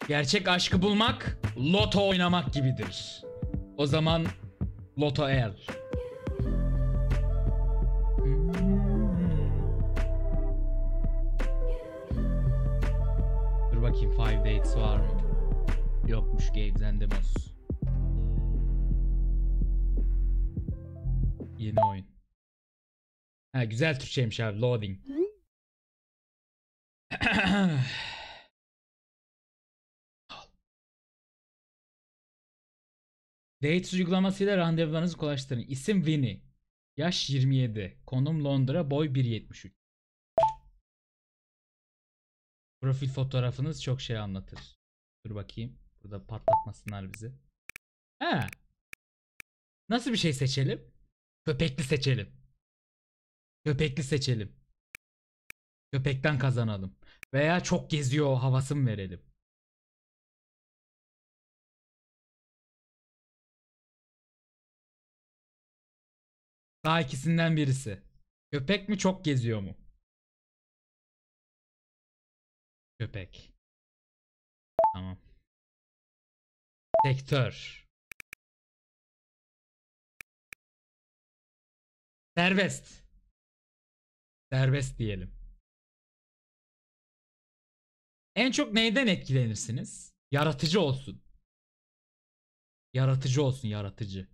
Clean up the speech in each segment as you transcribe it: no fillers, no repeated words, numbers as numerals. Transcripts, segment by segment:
Gerçek aşkı bulmak, loto oynamak gibidir. O zaman loto el. Dur bakayım, 5 dates var mı? Yokmuş, games and demos. Yeni oyun. Ha, güzel Türkçeymiş abi, loading. Dates uygulamasıyla randevularınızı kolaylaştırın. İsim Beni. Yaş 27. Konum Londra. Boy 1.73. Profil fotoğrafınız çok şey anlatır. Dur bakayım. Burada patlatmasınlar bizi. Ha. Nasıl bir şey seçelim? Köpekli seçelim. Köpekli seçelim. Köpekten kazanalım. Veya çok geziyor havasını verelim. Daha ikisinden birisi. Köpek mi çok geziyor mu? Köpek. Tamam. Sektör. Serbest. Serbest diyelim. En çok neyden etkilenirsiniz? Yaratıcı olsun. Yaratıcı olsun, yaratıcı.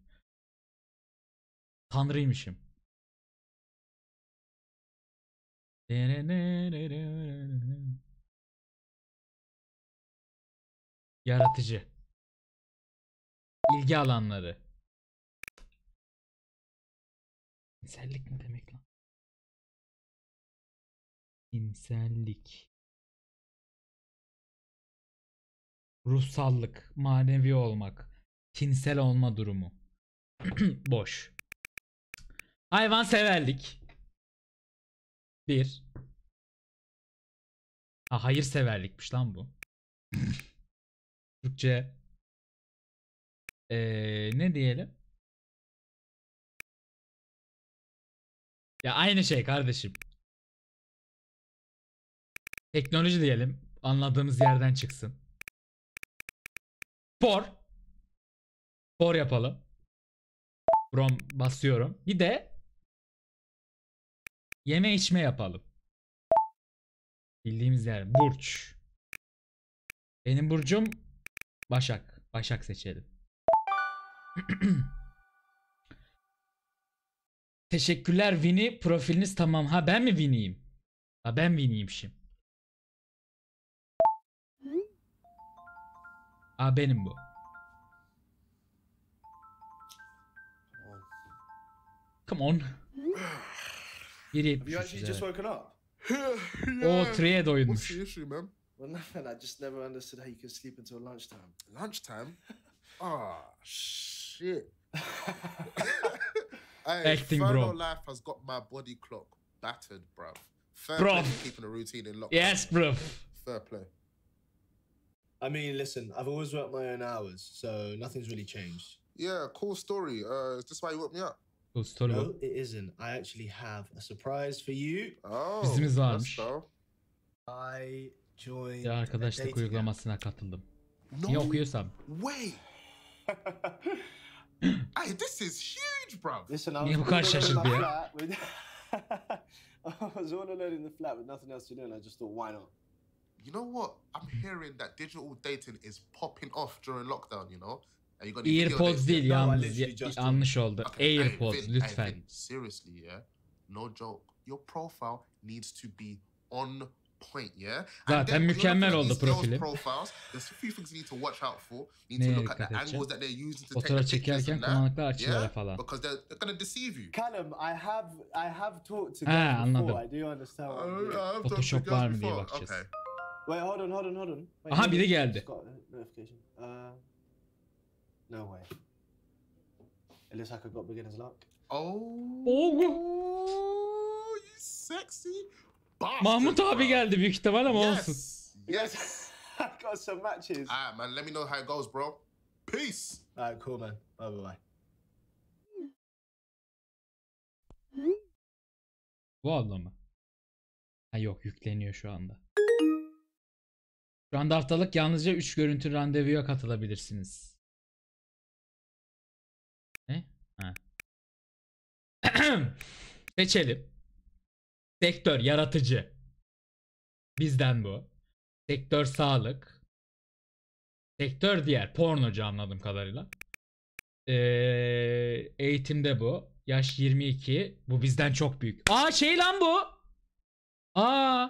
Tanrıymışım. Yaratıcı. İlgi alanları. İnsellik ne demek lan? İnsellik. Ruhsallık, manevi olmak, tinsel olma durumu. Boş. Hayvanseverlik. Bir. Ha, hayırseverlikmiş lan bu. Türkçe. Ne diyelim? Ya aynı şey kardeşim. Teknoloji diyelim. Anladığımız yerden çıksın. Spor. Spor yapalım. Brom basıyorum. Bir de yeme içme yapalım. Bildiğimiz yer. Burç. Benim burcum Başak. Başak seçelim. Teşekkürler Vini. Profiliniz tamam. Ha, ben mi Vini'yim? Ha, ben Vini'ymişim. Ha, benim bu. Come on. Have you actually 1.73 just woken up? O 3'ye doymuş. What's the issue, man? Well, nothing. I just never understood how you can sleep until lunchtime. Lunchtime? Ah, shit. Hey, Acting, Furlough bro. life has got my body clock battered, bruv. Fair Bro. play for keeping a routine in lockdown. Yes bro. Fair play. I mean, listen, I've always worked my own hours, so nothing's really changed. Yeah, cool story. Is this why you woke me up? Dostları No, it isn't. I actually have a surprise for you. Oh, Bizimiz let's varmış. go. I joined Bir a arkadaşlık dating uygulamasına katıldım. No Niye okuyorsam? way. app. Hey, this is huge, bruv. Listen, I Niye was bu kadar all alone in şaşırdı my ya? flat with... I was all alone in the flat with nothing else to do, and I just thought, why not? You know what? I'm hearing that digital dating is popping off during lockdown, you know? And you're gonna Earpods değil, No, I yalnız literally just yanlış oldu. Okay, Airpods Vin, lütfen. Vin, seriously, yeah? No joke. Your profile needs to be on point, yeah? And Zaten then when you're mükemmel looking at oldu these girls' profilim. profiles, there's a few things you need to watch out for. You need Neye to look at dikkat the edeceğim? angles that they're using to take Fotoğraf the pictures çekerken and that. kullandıkları açılara Yeah? falan. Because they're gonna deceive you. Callum, I have talked to Ha, girls anladım. before. I do understand what I'm doing. I've talked to Photoshop girls var mı diye before. bakacağız. Okay. Wait, hold on. Wait, Aha, biri just geldi. got a notification. No way. It looks like I got beginner's luck. Oh, Oh. you sexy bastard. Mahmut abi bro. geldi büyük ihtimal ama olsun. Yes. Yes. I got some matches. Alright, man. Let me know how it goes, bro. Peace. Alright, cool, man. Bye. Bu abla mı? Ha yok, yükleniyor şu anda. Şu anda haftalık yalnızca 3 görüntü randevuya katılabilirsiniz. Ne? Ha. Seçelim. Sektör yaratıcı. Bizden bu. Sektör sağlık. Sektör diğer. Pornocu anladığım kadarıyla. Eğitimde bu. Yaş 22. Bu bizden çok büyük. Aa şey lan bu. Aa.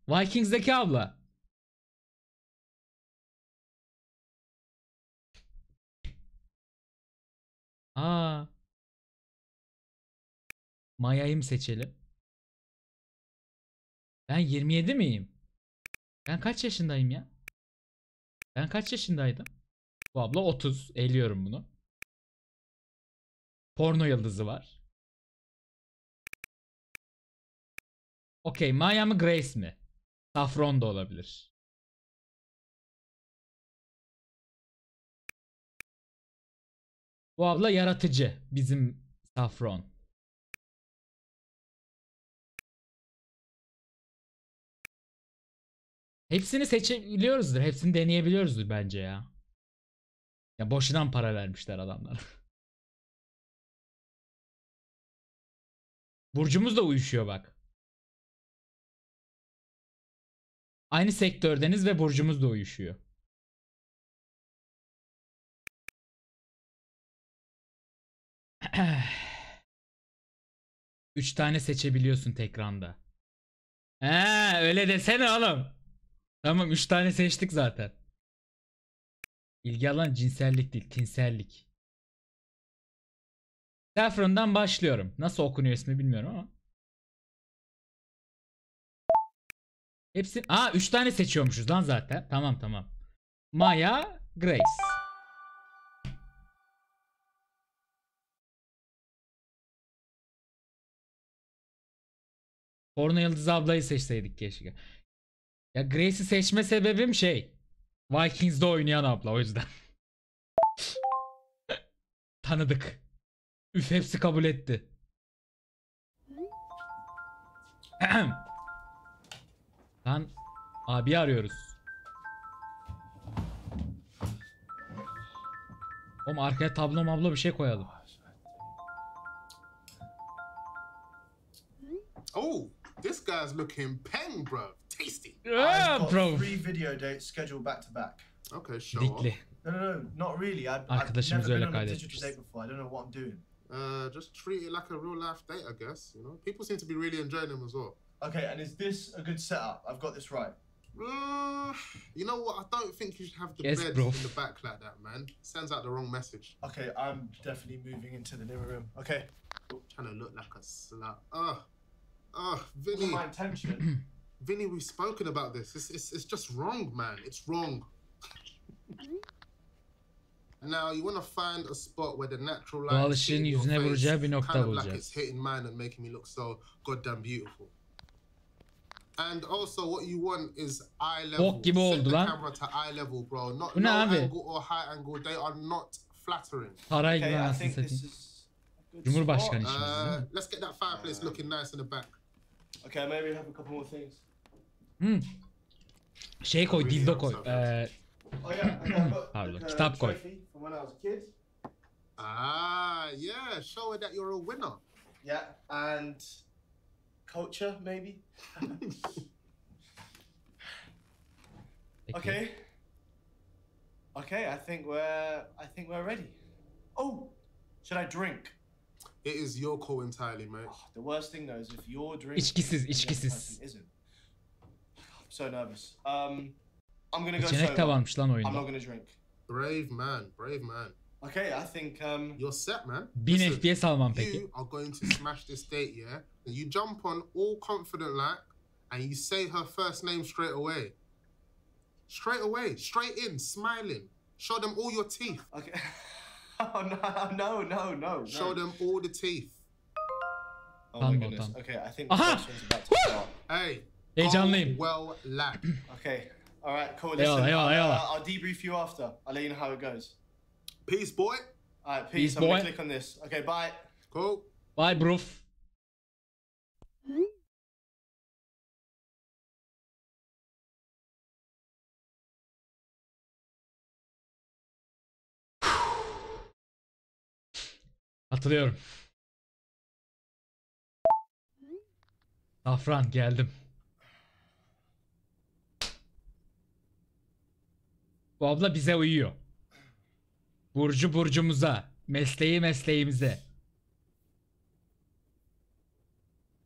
Vikings'deki abla. Aa. Maya'yı mı seçelim? Ben 27 miyim? Ben kaç yaşındayım ya? Ben kaç yaşındaydım? Bu abla 30. Eliyorum bunu. Porno yıldızı var. Okey. Maya mı Grace mi? Saffron da olabilir. Bu abla yaratıcı. Bizim Saffron. Hepsini seçebiliyoruzdur. Hepsini deneyebiliyoruzdur bence ya. Ya boşuna para vermişler adamlar. Burcumuz da uyuşuyor bak. Aynı sektördeniz ve burcumuz da uyuşuyor. Üç tane seçebiliyorsun tekranda. Öyle desene oğlum. Tamam 3 tane seçtik zaten. İlgi alan cinsellik değil, tinsellik. Saffron'dan başlıyorum. Nasıl okunuyor ismi bilmiyorum ama. Hepsi 3 tane seçiyormuşuz lan zaten. Tamam tamam. Maya, Grace. Porno Yıldız ablayı seçseydik keşke. Ya Grace'i seçme sebebim şey. Vikings'de oynayan abla o yüzden. Tanıdık. Üf hepsi kabul etti. Lan abi arıyoruz. Oğlum arkaya tablo mablo bir şey koyalım. Oh, this guy's looking peng, bro. Tasty. Yeah, I've got bro. 3 video dates scheduled back to back. Okay, show off. Dikli. No, not really. I've Arkadaşımız never öyle been on a digital kaydetmiş. date before. I don't know what I'm doing. Just treat it like a real life date, I guess. You know, people seem to be really enjoying them as well. Okay, and is this a good setup? I've got this right. You know what? I don't think you should have the Yes, bed bro. in the back like that, man. Sends out the wrong message. Okay, I'm definitely moving into the living room. Okay. Trying to look like a slut. Wasn't Vinny. my intention. Vinny, we've spoken about this. It's just wrong, man. It's wrong. Now you want to find a spot where the natural light Doğal is ışığın hitting your yüzüne face, vuracağı bir nokta kind of like bulacağız. it's hitting mine and making me look so goddamn beautiful. And also what you want is eye level. Bok gibi Set oldu the lan. camera to eye level, bro. Not Bu ne low abi? angle or high angle. They are not flattering. Saray gibi Okay, I anasını think this satayım. is a good Cumhurbaşkanı spot. işimiz değil mi? Let's get that fireplace looking nice in the back. Okay, maybe have a couple more things. Şey koy, dildo koy. Oh yeah, okay, I've got Pardon, the kitap koy. trophy from when I was a kid. Yeah. Show her that you're a winner. Yeah, and culture maybe. Peki. Okay, I think we're ready. Oh, should I drink? It is your call entirely, mate. Oh, the worst thing though is if you're drinking İçkisiz, and the other içkisiz. person isn't. I'm so nervous. I'm gonna go İçenek de sober. varmış lan I'm oyunda. not gonna drink. Brave man, brave man. Okay, I think You're set, man. 1000 Listen, FPS almam peki. you are going to smash this date, yeah? And you jump on all confident like, and you say her first name straight away. Straight away, straight in, smiling. Show them all your teeth. okay. Oh no. Show them all the teeth. Oh my Tamam, goodness. tamam. Okay, I think the Aha! first one's about to start. Hey, Heyecanlıyım. go well, lad. Okay. All right, cool. Eyvallah, Listen, eyvallah. I'll debrief you after. I'll let you know how it goes. Peace, boy. All right, Peace, peace. I'm gonna boy. click on this. Okay, bye. Cool. Bye bro. Hatırlıyorum. Safran geldim. Bu abla bize uyuyor. Burcu burcumuza. Mesleği mesleğimize.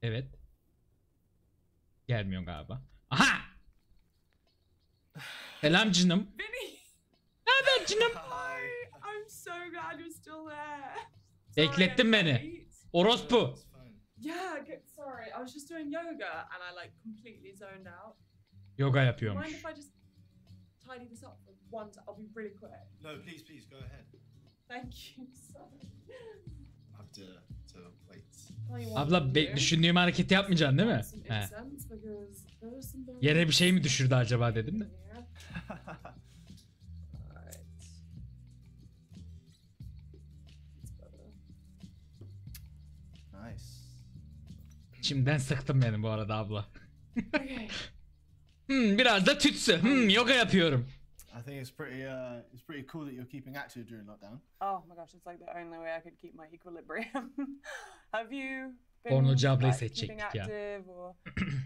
Evet. Gelmiyor galiba. Aha! Selam canım. Beni. Ne haber canım? Hi. I'm so glad you're still there. Beklettin I'm beni. late. Orospu. It's fine. Yeah, sorry. I was just doing yoga and I like completely zoned out. Yoga Mind yapıyormuş. if I just tidy this up for one I'll be really quick. No, please, go ahead. Thank you so much. I have to wait. Tell you what Abla I'll do. düşündüğüm hareketi yapmayacaksın değil mi? Some He. incense because there are some very Yere bir şey mi düşürdü acaba dedim de. here. Alright. It's better. Nice. Şimdiden sıktım beni bu arada abla. Okay. Biraz da tütsü. Yoga yapıyorum. I think it's pretty cool that you're keeping active during lockdown. Oh my gosh, it's like the only way I could keep my equilibrium. Have you been Pornocu ablayı keeping seçecektik ya. active or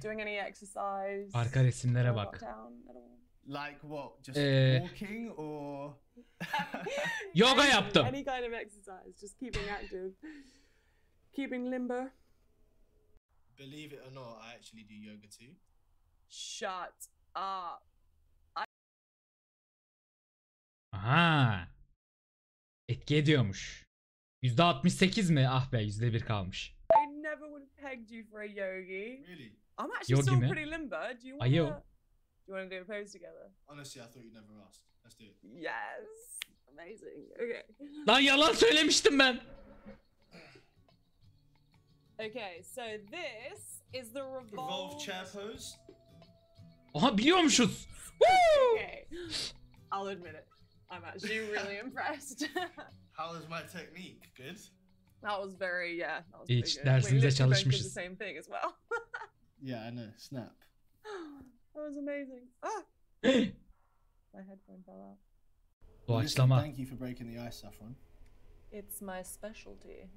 doing any exercise? Arka resimlere during bak. lockdown at all? Like what? Just Eh. walking or? Yoga yaptım. Any kind of exercise, just keeping active. Keeping limber. Believe it or not, I actually do yoga too. Shut up. Aha. Etki ediyormuş. %68 mi? Ah be %1 kalmış. I never would have pegged you for a yogi. Really? I'm actually Yogi still mi? pretty limber. Do you Ay, yo. want to do a pose together? Honestly, I thought you'd never ask. Let's do it. Yes. Amazing. Okay. Lan yalan söylemiştim ben. Okay, so this is the Revolve chair pose. Aha biliyormuşuz. Woo! Okay. I'll admit it. I'm actually really impressed. How is my technique? Good. That was very, yeah. That was Hiç pretty good. dersinize We literally both did çalışmışız. the same thing as well. Yeah, I know. Snap. That was amazing. Ah! My headphone fell out. Doğaçlama. Thank you for breaking the ice, Saffron. It's my specialty.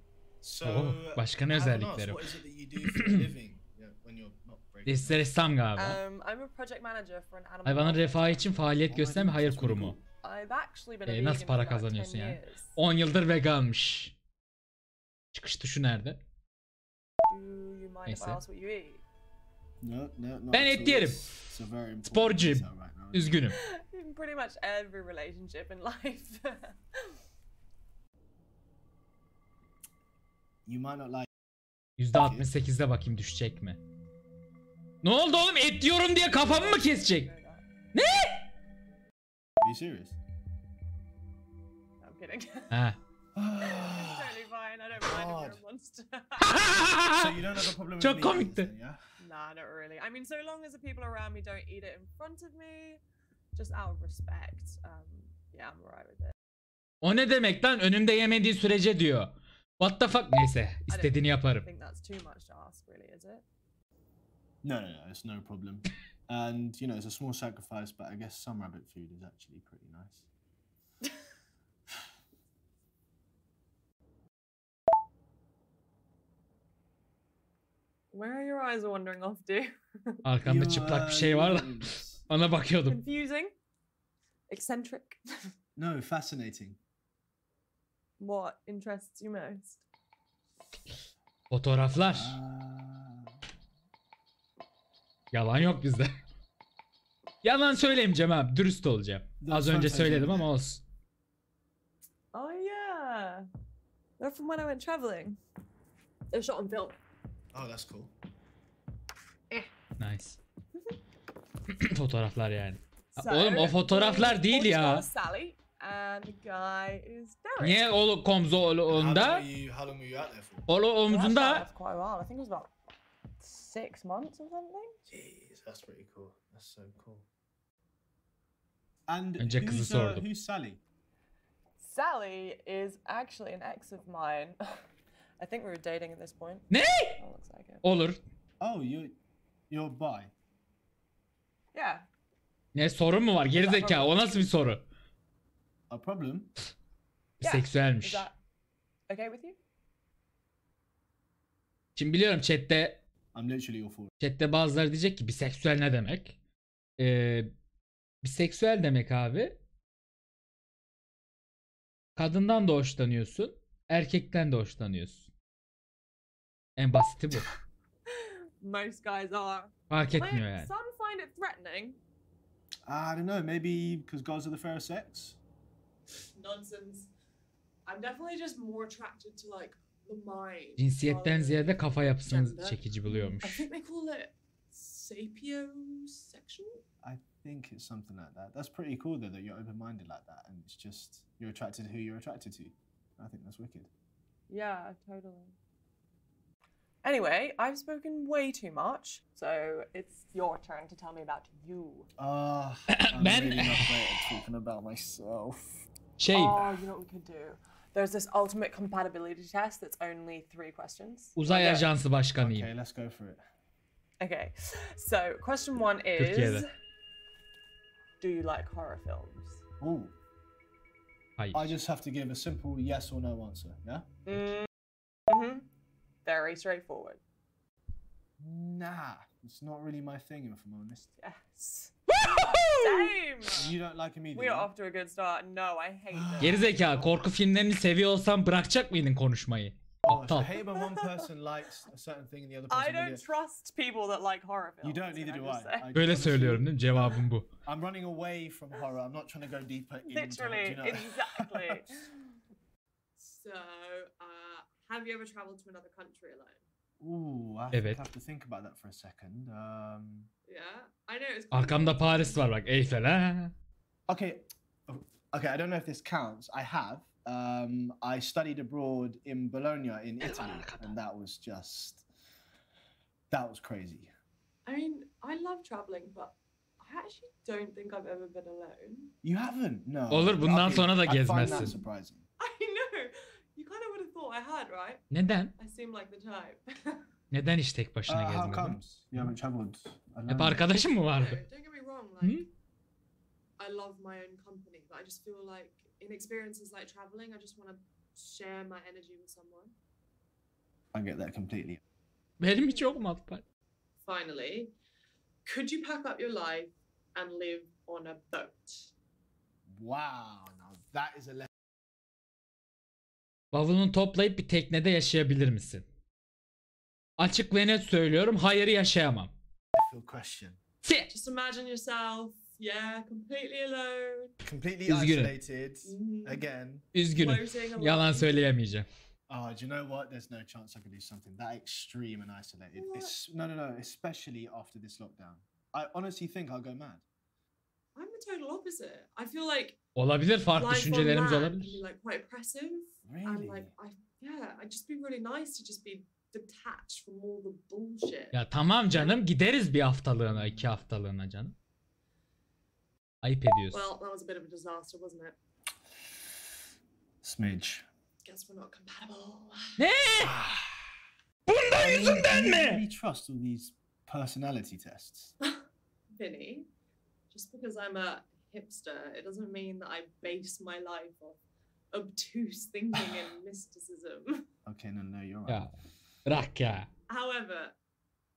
So, Oh, başka ne I wanna özellikleri ask, var? what is it that you do for a living? Yeah, when you're not breaking. Desi ressam galiba. I'm a project manager for an animal. Hayvanın welfare refahı charity. için faaliyet gösteren bir hayır kurumu. I've actually been a Nasıl vegan para for about 10 kazanıyorsun yani? years. 10 yıldır veganmış. Çıkış tuşu nerede? Do you mind if I Neyse. ask what you eat? No, not Ben at et all. yerim. It's a very important Sporcuyum. detail right now. Üzgünüm. In pretty much every relationship in life. You might not like. %68'de bakayım düşecek mi? Ne oldu oğlum? Et diyorum diye kafamı mı kesecek? Ne? Are you serious? I'm kidding. Ha. Totally fine. I don't mind if you're a God. monster. So you don't have a problem with Çok me komikti. eating, yeah? Nah, not really. I mean, so long as the people around me don't eat it in front of me, just out of respect, yeah, I'm alright with it. O ne demek lan? Önümde yemediği sürece diyor. What the fuck? Neyse. istediğini I yaparım. think that's too much to ask, really, is it? No, it's no problem. And you know, it's a small sacrifice, but I guess some rabbit food is actually pretty nice. Where are your eyes wandering off to? Arkamda çıplak bir şey var da ona bakıyordum. Confusing? Eccentric? No, fascinating. What interests you most? Fotoğraflar. Yalan yok bizde. Yalan söylemeyeceğim abi. Dürüst olacağım. Az önce söyledim ama olsun. Oh yeah, they're from when I went traveling. They're shot on film. Oh, that's cool. Nice. Fotoğraflar yani. So, Oğlum o fotoğraflar the değil portrait ya. was Sally and the guy is Derek. Niye o komzo onda? How long were you out there for? Olu Well, that's omzunda. quite a while. I think it was about 6 months or something. Jeez, that's pretty cool. That's so cool. And Önce kızı sordum. who's Sally? Sally is actually an ex of mine. I think we were dating at this point. Ne? That looks like it. Olur. Oh, you're bi. Yeah. Ne sorun mu var? Gerizekalı. O nasıl bir soru? A problem? Yeah. Seksüelmiş. Is that okay with you? Şimdi biliyorum I'm literally all for it. chatte bazıları diyecek ki biseksüel ne demek? Biseksüel demek abi. Kadından da hoşlanıyorsun. Erkekten de hoşlanıyorsun. En basiti bu. Most guys are. Fark etmiyor yani. Some find it threatening. I don't know, maybe because girls are the fairer sex? Nonsense. I'm definitely just more attracted to like the mind. Cinsiyetten ziyade kafa yapısını Gender. çekici I buluyormuş. think they call it sapiosexual. I think it's something like that. That's pretty cool though that you're open-minded like that, and it's just you're attracted to who you're attracted to. I think that's wicked. Yeah, totally. Anyway, I've spoken way too much, so it's your turn to tell me about you. I'm Ben- really not great at talking about myself. Şey, Oh, you know what we could do? There's this ultimate compatibility test that's only 3 questions. uzay Okay. ajansı başkanıyım. Okay, let's go for it. Okay, so question 1 is: Türkiye'de. do you like horror films? Ooh, Hayır. I just have to give a simple yes or no answer. Yeah. Mm-hmm. Very straightforward. Nah, it's not really my thing, if I'm honest. Yes. Same. You don't like immediately. We are off to a good start. No, I hate them. Gerizekalı, korku filmlerini seviyor olsan bırakacak mıydın konuşmayı? Oh, Aptal. I hate when one person likes a certain thing and the other I person don't really. trust people that like horror films. You don't, neither can do just say. I. Böyle honestly, söylüyorum değil mi? Cevabım bu. I'm running away from horror. I'm not trying to go deeper into it. Literally, You know? exactly. So, have you ever traveled to another country alone? Ooh, I Evet. have to think about that for a second. Yeah, I know it's. Arkamda Paris var bak, Eyfel ha. Okay, okay. I don't know if this counts. I have. I studied abroad in Bologna in Italy, and that was crazy. I mean, I love traveling, but I actually don't think I've ever been alone. You haven't? No. Olur, bundan sonra da I find gezmezsin. that surprising. I know. You kind of would have thought I had, right? Neden? I seem like the type. Neden hiç tek başına How gezmedin? comes you haven't traveled alone? Hep arkadaşın mı No, vardı? don't get me wrong. Hmm? Like, I love my own company, but I just feel like in experiences like traveling, I just want to share my energy with someone. I get that completely. Benim hiç olmadı. Finally, could you pack up your life and live on a boat? Wow, now that is a lesson. Bavulunu toplayıp bir teknede yaşayabilir misin? Açık ve net söylüyorum, hayır, yaşayamam. question. Just imagine yourself, yeah, completely alone. Completely Üzgünüm. isolated again. Üzgünüm. Floating along. Yalan söyleyemeyeceğim. Oh, do you know what? There's no chance I could do something that extreme and isolated. What? It's no, especially after this lockdown. I honestly think I'll go mad. I'm the total opposite. I feel like Olabilir, farklı life on düşüncelerimiz land olabilir. can be like quite oppressive. And Really? like I'd just be really nice to just be detached from all the bullshit. Ya tamam canım, gideriz bir haftalığına, 2 haftalığına canım. Ayıp ediyorsun. Well, that was a bit of a disaster, wasn't it? Smidge. Guess we're not compatible. Ne? Bunda yüzünden Do you mi? really trust all these personality tests? Vinny, just because I'm a hipster, it doesn't mean that I base my life off obtuse thinking and mysticism. Okay, no, you're right. Ya bırak ya. However,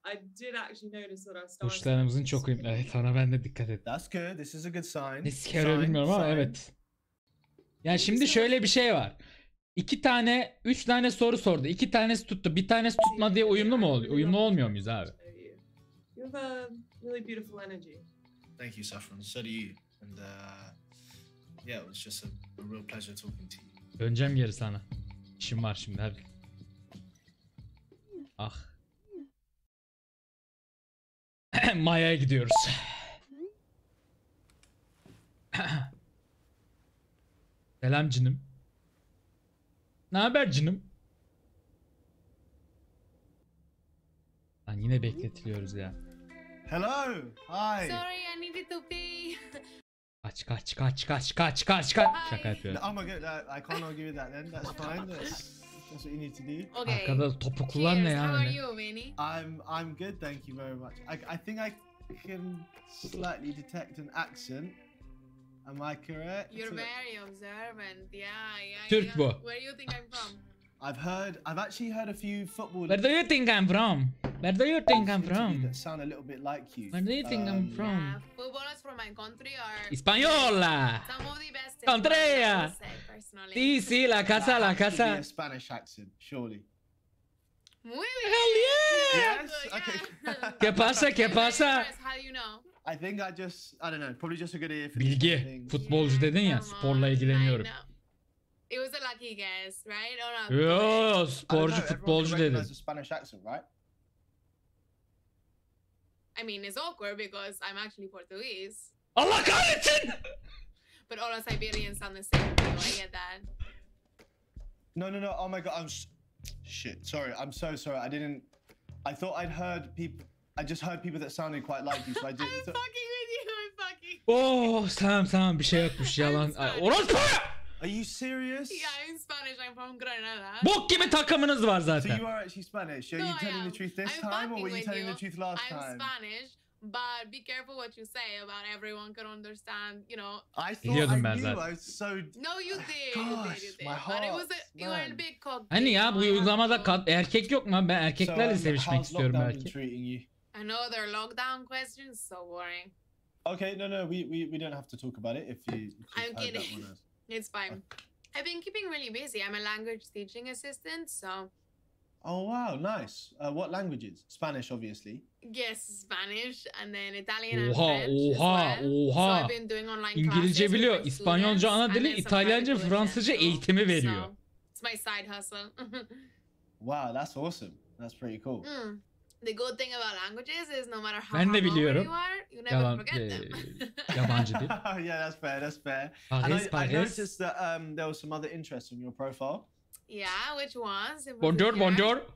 I did actually notice that our stars. Kuşlarımızın çok uyumlu. Evet, ona ben de dikkat et. That's good. This is a good sign. Ne siker bilmiyorum ama Sign. evet. Ya şimdi şöyle bir şey var. 3 tane soru sordu. 2 tanesi tuttu. Bir tanesi tutmadı diye uyumlu mu oluyor? Uyumlu olmuyor muyuz abi? You have a really beautiful energy. Thank you, Saffron. So do you. And yeah, it was just a real pleasure talking to you. Döneceğim geri sana. İşim var şimdi, hadi. Ah. Maya'ya gidiyoruz. Selam canım. Ne haber canım? Lan yine bekletiliyoruz ya. Hello. Hi. Sorry, I needed to pee. Kaç. Şaka yapıyorum. Oh my god, I can't argue with that then. That's fine. That's what you need to do. Okay. Arkada topuklular ne Cheers. ya? How are öyle? you, Beni? I'm good, thank you very much. I think I can slightly detect an accent. Am I correct? You're very observant. Yeah. Türk bu. Where do you think I'm from? I've actually heard a few football. Where do you think I'm from? Where do you think I'm from? that sound a little bit like you. Where do you think I'm Yeah, from? footballers from my country are Española. some of the best. Contraria. I would say, personally. Sí, sí, la casa, la That has to be casa. a Spanish accent, surely. Muy bien. Hell yeah. Yes. Good, Okay. yeah. ¿Qué pasa? ¿Qué I'm very pasa? impressed. How do you know? I think I don't know, probably just a good ear for Bilgi. these things. Futbolcu dedin ya, come sporla on, ilgileniyorum. I know. It was a lucky guess, right? Or not? Yo, I don't know, sporcu everyone can futbolcu dedin. recognize the Spanish accent, right? I mean, it's awkward because I'm actually Portuguese, Allah kahretsin! but all Siberians sound the same too. I get that. No. Oh my god, shit. Sorry, I'm so sorry. I thought I'd heard people. I just heard people that sounded quite like you, so I I'm didn't. fucking with you. I'm fucking. Oh, tamam bir şey yokmuş yalan. Ay, orospu! Are you serious? Yeah, I'm Spanish. I'm from Granada. Bok gibi takımınız var So zaten. you are actually Spanish. Are No, you I telling am. the truth this I'm time, or fucking were you with telling you. the truth last I'm time? Spanish, but be careful what you say about everyone can understand. You know. I thought Biliyordum I ben knew. zaten. I was so. No, you did. Gosh, you did. my But it was heart, you were a man. big cock. Hani ya bu uygulamada erkek yok mu? Ben So, erkeklerle sevişmek how's istiyorum lockdown been belki. treating you? Another lockdown question. So boring. Okay, no, we don't have to talk about it if you. I'm heard that kidding. one as- It's fine. I've been keeping really busy. I'm a language teaching assistant, so Oh wow, nice. What languages? Spanish, obviously. yes, Spanish and then Italian and Oha, French as oha, well. So oha. I've been doing online İngilizce classes with biliyor, my İspanyolca ana students dili, and then some İtalyanca, private Fransızca tuition too. eğitimi veriyor. So it's my side hustle. Wow, that's awesome. That's pretty cool. The good thing about languages is no matter how Ben de hungover biliyorum. you are, you never Yalan, forget them. yabancı dil. Yeah, that's fair. That's fair. And Paris, I Paris. noticed that there was some other interests on your profile. Yeah, which ones? in Bonjour, particular?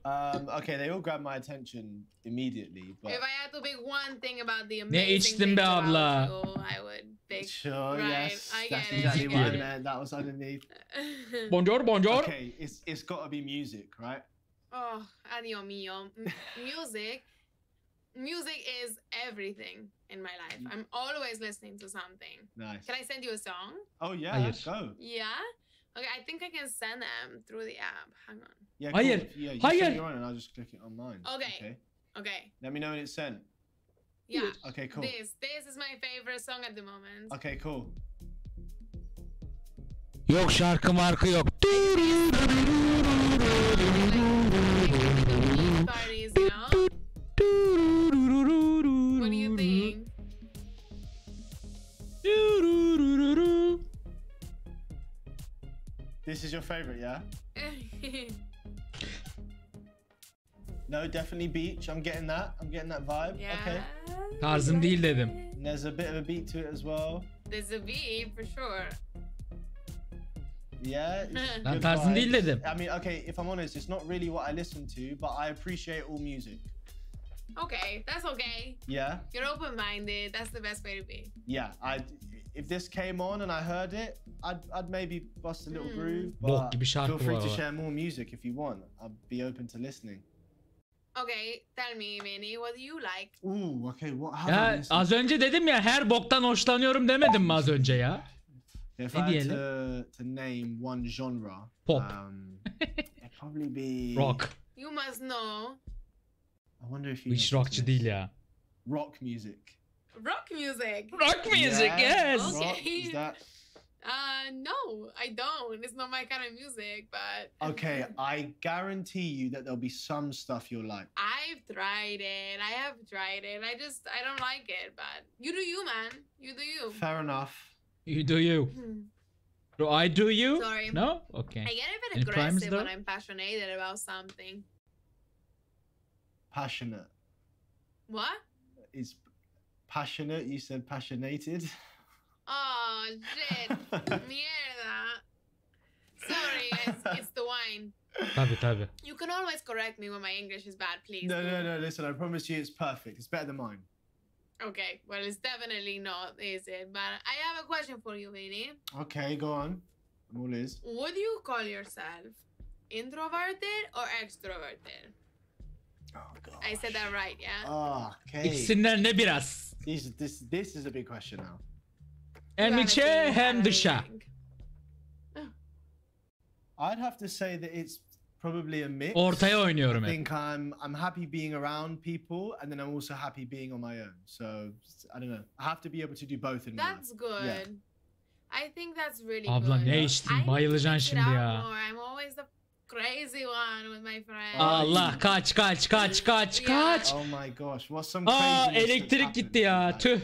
bonjour. Okay, they all grabbed my attention immediately. But If I had to pick one thing about the Ne amazing içtin things be about abla? you, I would pick. sure, Right, yes, I that's get it, exactly I what I get it. meant. That was underneath. Bonjour, bonjour. Okay, it's got to be music, right? Oh, adios mio. Music is everything in my life. I'm always listening to something. Nice. Can I send you a song? Oh yeah, Hayır. go. Yeah? Okay, I think I can send them through the app. Hang on. Yeah, Hayır, cool. Yeah, you hayır. send your own and I'll just click it on mine. Okay. Okay. Let me know when it's sent. Yeah. Okay, cool. This is my favorite song at the moment. Okay, cool. Yok şarkı markı yok. Parties, you know? What do you think? This is your favorite, yeah? No, definitely beach. I'm getting that. I'm getting that vibe. Yeah. Okay. Tarzım değil dedim. And there's a bit of a beat to it as well. There's a beat for sure. Yeah. it's Lan good tarzım değil vibes. dedim. I mean, okay, if I'm honest, it's not really what I listen to, but I appreciate all music. Okay, that's okay. Yeah. You're open-minded. That's the best way to be. Yeah. If this came on and I heard it, I'd maybe bust a little groove. Bok But gibi şarkı feel bu free to arada. share more music if you want. I'd be open to listening. Okay, tell me, Beni, what do you like? Ooh, okay. What have I Ya listened az önce dedim ya her boktan hoşlanıyorum demedim mi az önce ya? If Ne I had diyelim? to name one genre, Pop. it'd probably be Rock. You must know I wonder if Bu you hiç know rockçı this. değil ya. Rock music. rock music. Rock music, Yeah, yes. Okay. Rock, is that No, I don't. It's not my kind of music, but okay? I guarantee you that there'll be some stuff you'll like. I've tried it. I have tried it. I don't like it, but you do you, man. You do you. Fair enough. You do you. Do I do you? Sorry. No? Okay. I get a bit Any primes aggressive when though? I'm passionate about something. Passionate. What? Is passionate? You said passionated. Oh, shit. Mierda. Sorry, it's the wine. Tabii tabii. You can always correct me when my English is bad, please. No. Listen, I promise you, it's perfect. It's better than mine. Okay, well, it's definitely not, is it? But I have a question for you, Beni. Okay, go on. I'm all ears. Would you call yourself introverted or extroverted? Oh god. I said that right, yeah? Oh, okay. İkisinden ne biraz? This is a big question now. Hem You içe gotta think, hem I dışa. think. I'd have to say that it's probably a mix. Ortaya oynuyorum I hep. think I'm happy being around people, and then I'm also happy being on my own. So I don't know. I have to be able to do both in my life. That's good. Yeah. I think that's really Abla good. ne içtin? I need to Bayılacaksın mix it şimdi up ya. more. I'm always the crazy one with my friends. Allah kaç. Oh my gosh, what's some Aa craziness that's elektrik happened gitti ya. with, Tüh.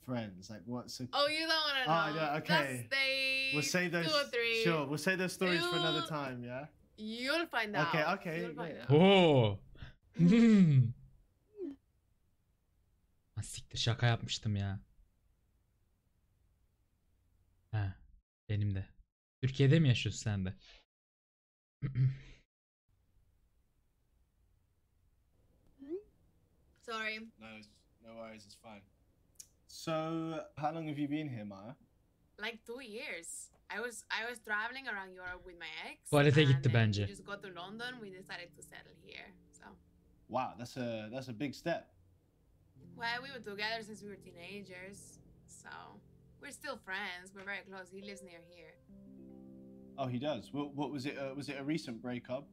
friends? Like what's a... Oh, you don't want to Oh, know. yeah, okay. Just stay We'll save those. 2 or 3. Sure, we'll save those stories for another You- time. Yeah. You'll find out. Okay, You'll find yeah. out. Oo. Hmm. Ha, siktir şaka yapmıştım ya. Ha, benim de. Türkiye'de mi yaşıyorsun sen de? Sorry. No worries, it's fine. So, how long have you been here, Maya? Like 2 years. I was traveling around Europe with my ex. Tuvalete and gitti then bence. We just got to London. We decided to settle here. So, Wow, that's a big step. well, we were together since we were teenagers. So, we're still friends. We're very close. He lives near here. Oh, he does. What was it? Was it a recent breakup?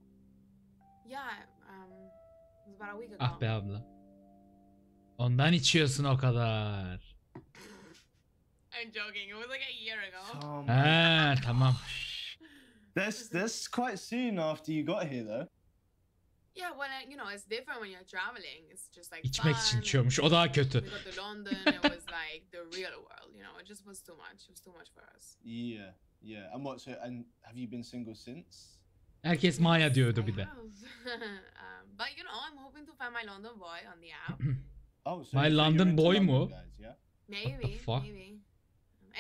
Yeah, it was about a week ago. Ah be abla. Ondan içiyorsun o kadar. I'm joking. It was like a year ago. Oh my Ha tamam. That's quite soon after you got here, though. Yeah, well, you know, it's different when you're traveling. It's just like İçmek için fun, içiyormuş. O daha and kötü. we got to London. It was like the real world. You know, it just was too much. It was too much for us. Yeah. And what? So, and have you been single since? Herkes Maya diyordu I bir de. have. But you know, I'm hoping to find my London boy on the app. Oh, so My you're London into boy London mu? guys, yeah? Maybe, fuck? maybe.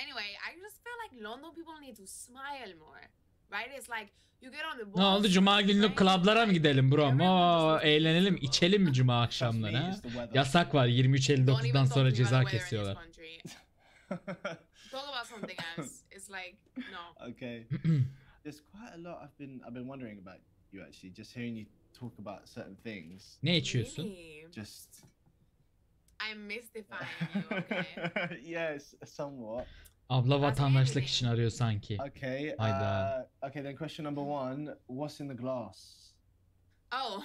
Anyway, I just feel like London people need to smile more, right? It's like you get on the bus. Ne oldu? Cuma günlü klablara mı gidelim bro? Everyone just Eğlenelim, looks içelim mi cuma Trust me, akşamları ha? it's the weather. Yasak var Don't 23.59'dan even talk to sonra me about ceza the weather in this kesiyorlar. country. Talk about something else. It's like no. Okay. There's quite a lot I've been wondering about you actually. Just hearing you talk about certain things. Ne içiyorsun? Really? Just. I'm mystifying you, okay? Yes, somewhat. Abla vatandaşlık anything. için arıyor sanki. Okay. Hayda. Okay. Then question number 1: what's in the glass? Oh,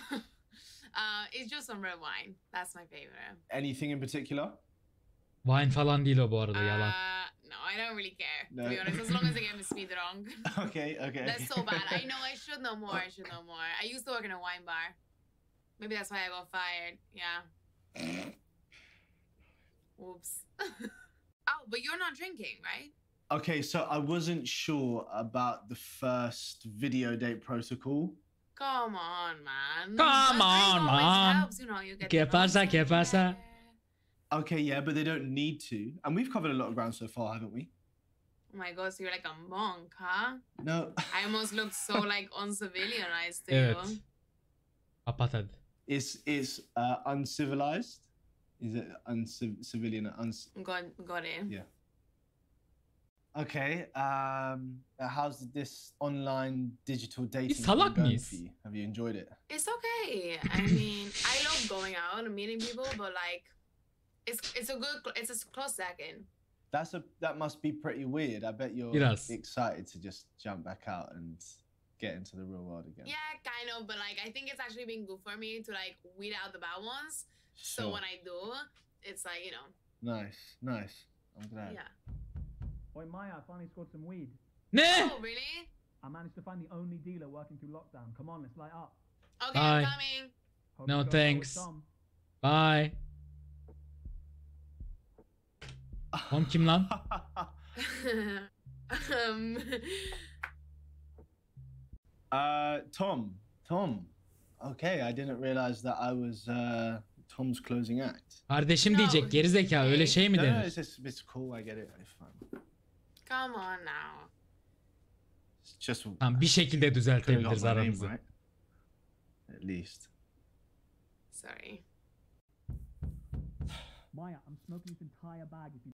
it's just some red wine. That's my favorite. Anything in particular? Wine falan değil o bu arada yalan. No, I don't really care. No. To be honest, as long as they get me speed drunk. Okay. That's so bad. I know I should know more. I used to work in a wine bar. Maybe that's why I got fired. Yeah. Oops. Oh, but you're not drinking, right? Okay, so I wasn't sure about the first video date protocol. Come on, man. Come But on, drink always man. helps, you know, you get ¿Qué the pasa? nonsense ¿Qué pasa? there. Okay, yeah, but they don't need to. And we've covered a lot of ground so far, haven't we? Oh my god, so you're like a monk, huh? No. I almost look so like uncivilianized to Evet. you. Kapat hadi. It's uncivilized. Is it uncivilian? Got it. Yeah. Okay. How's this online digital dating thing salak going mıyız? for you? Have you enjoyed it? It's okay. I mean, I love going out and meeting people, but like, it's a close second. That must be pretty weird. I bet you're Biraz. excited to just jump back out and get into the real world again. Yeah, kind of, but like, I think it's actually been good for me to like weed out the bad ones. So Sure. when I do, it's like, you know, Nice. I'm glad. yeah. Oi, Maya, I finally scored some weed. Ne? Oh, really? I managed to find the only dealer working through lockdown. Come on, let's light up. Okay, Bye. I'm coming. Hope No you go well with thanks. Tom. Bye. Tom kim lan? um, Tom. Okay, I didn't realize that I was Tom's closing act. Kardeşim No, diyecek gerizekalı öyle şey mi No, denir? it's cool. I get it. It's fine. come on now. It's just Tamam bir şekilde could've got düzeltebiliriz my name aramızı. right. At least. Sorry. Maya, I'm smoking this entire bag if you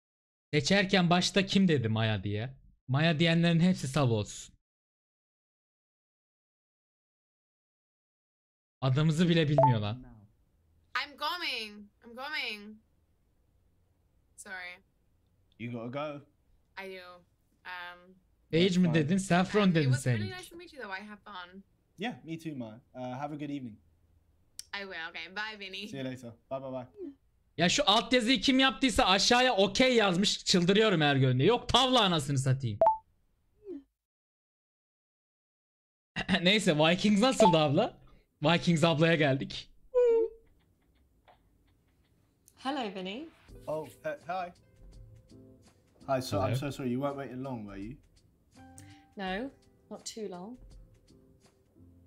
Seçerken başta kim dedi Maya diye? Maya diyenlerin hepsi sal olsun. Adımızı bile bilmiyor lan. now. I'm coming. Sorry. You gotta go. I do. Sage mi fine. dedin? Saffron It dedin was sen. really nice to meet you though. I have fun. Yeah, me too, man. Have a good evening. I will. Okay. Bye, Beni. See you later. Bye bye bye. Ya şu altyazıyı kim yaptıysa aşağıya okey yazmış, çıldırıyorum her gördüğümde. Yok tavla anasını satayım. Neyse Vikings nasıldı abla? Vikings ablaya geldik. Hello, Beni. Oh, hi. Hi, so Hello. I'm so sorry. You weren't waiting long, were you? No, not too long.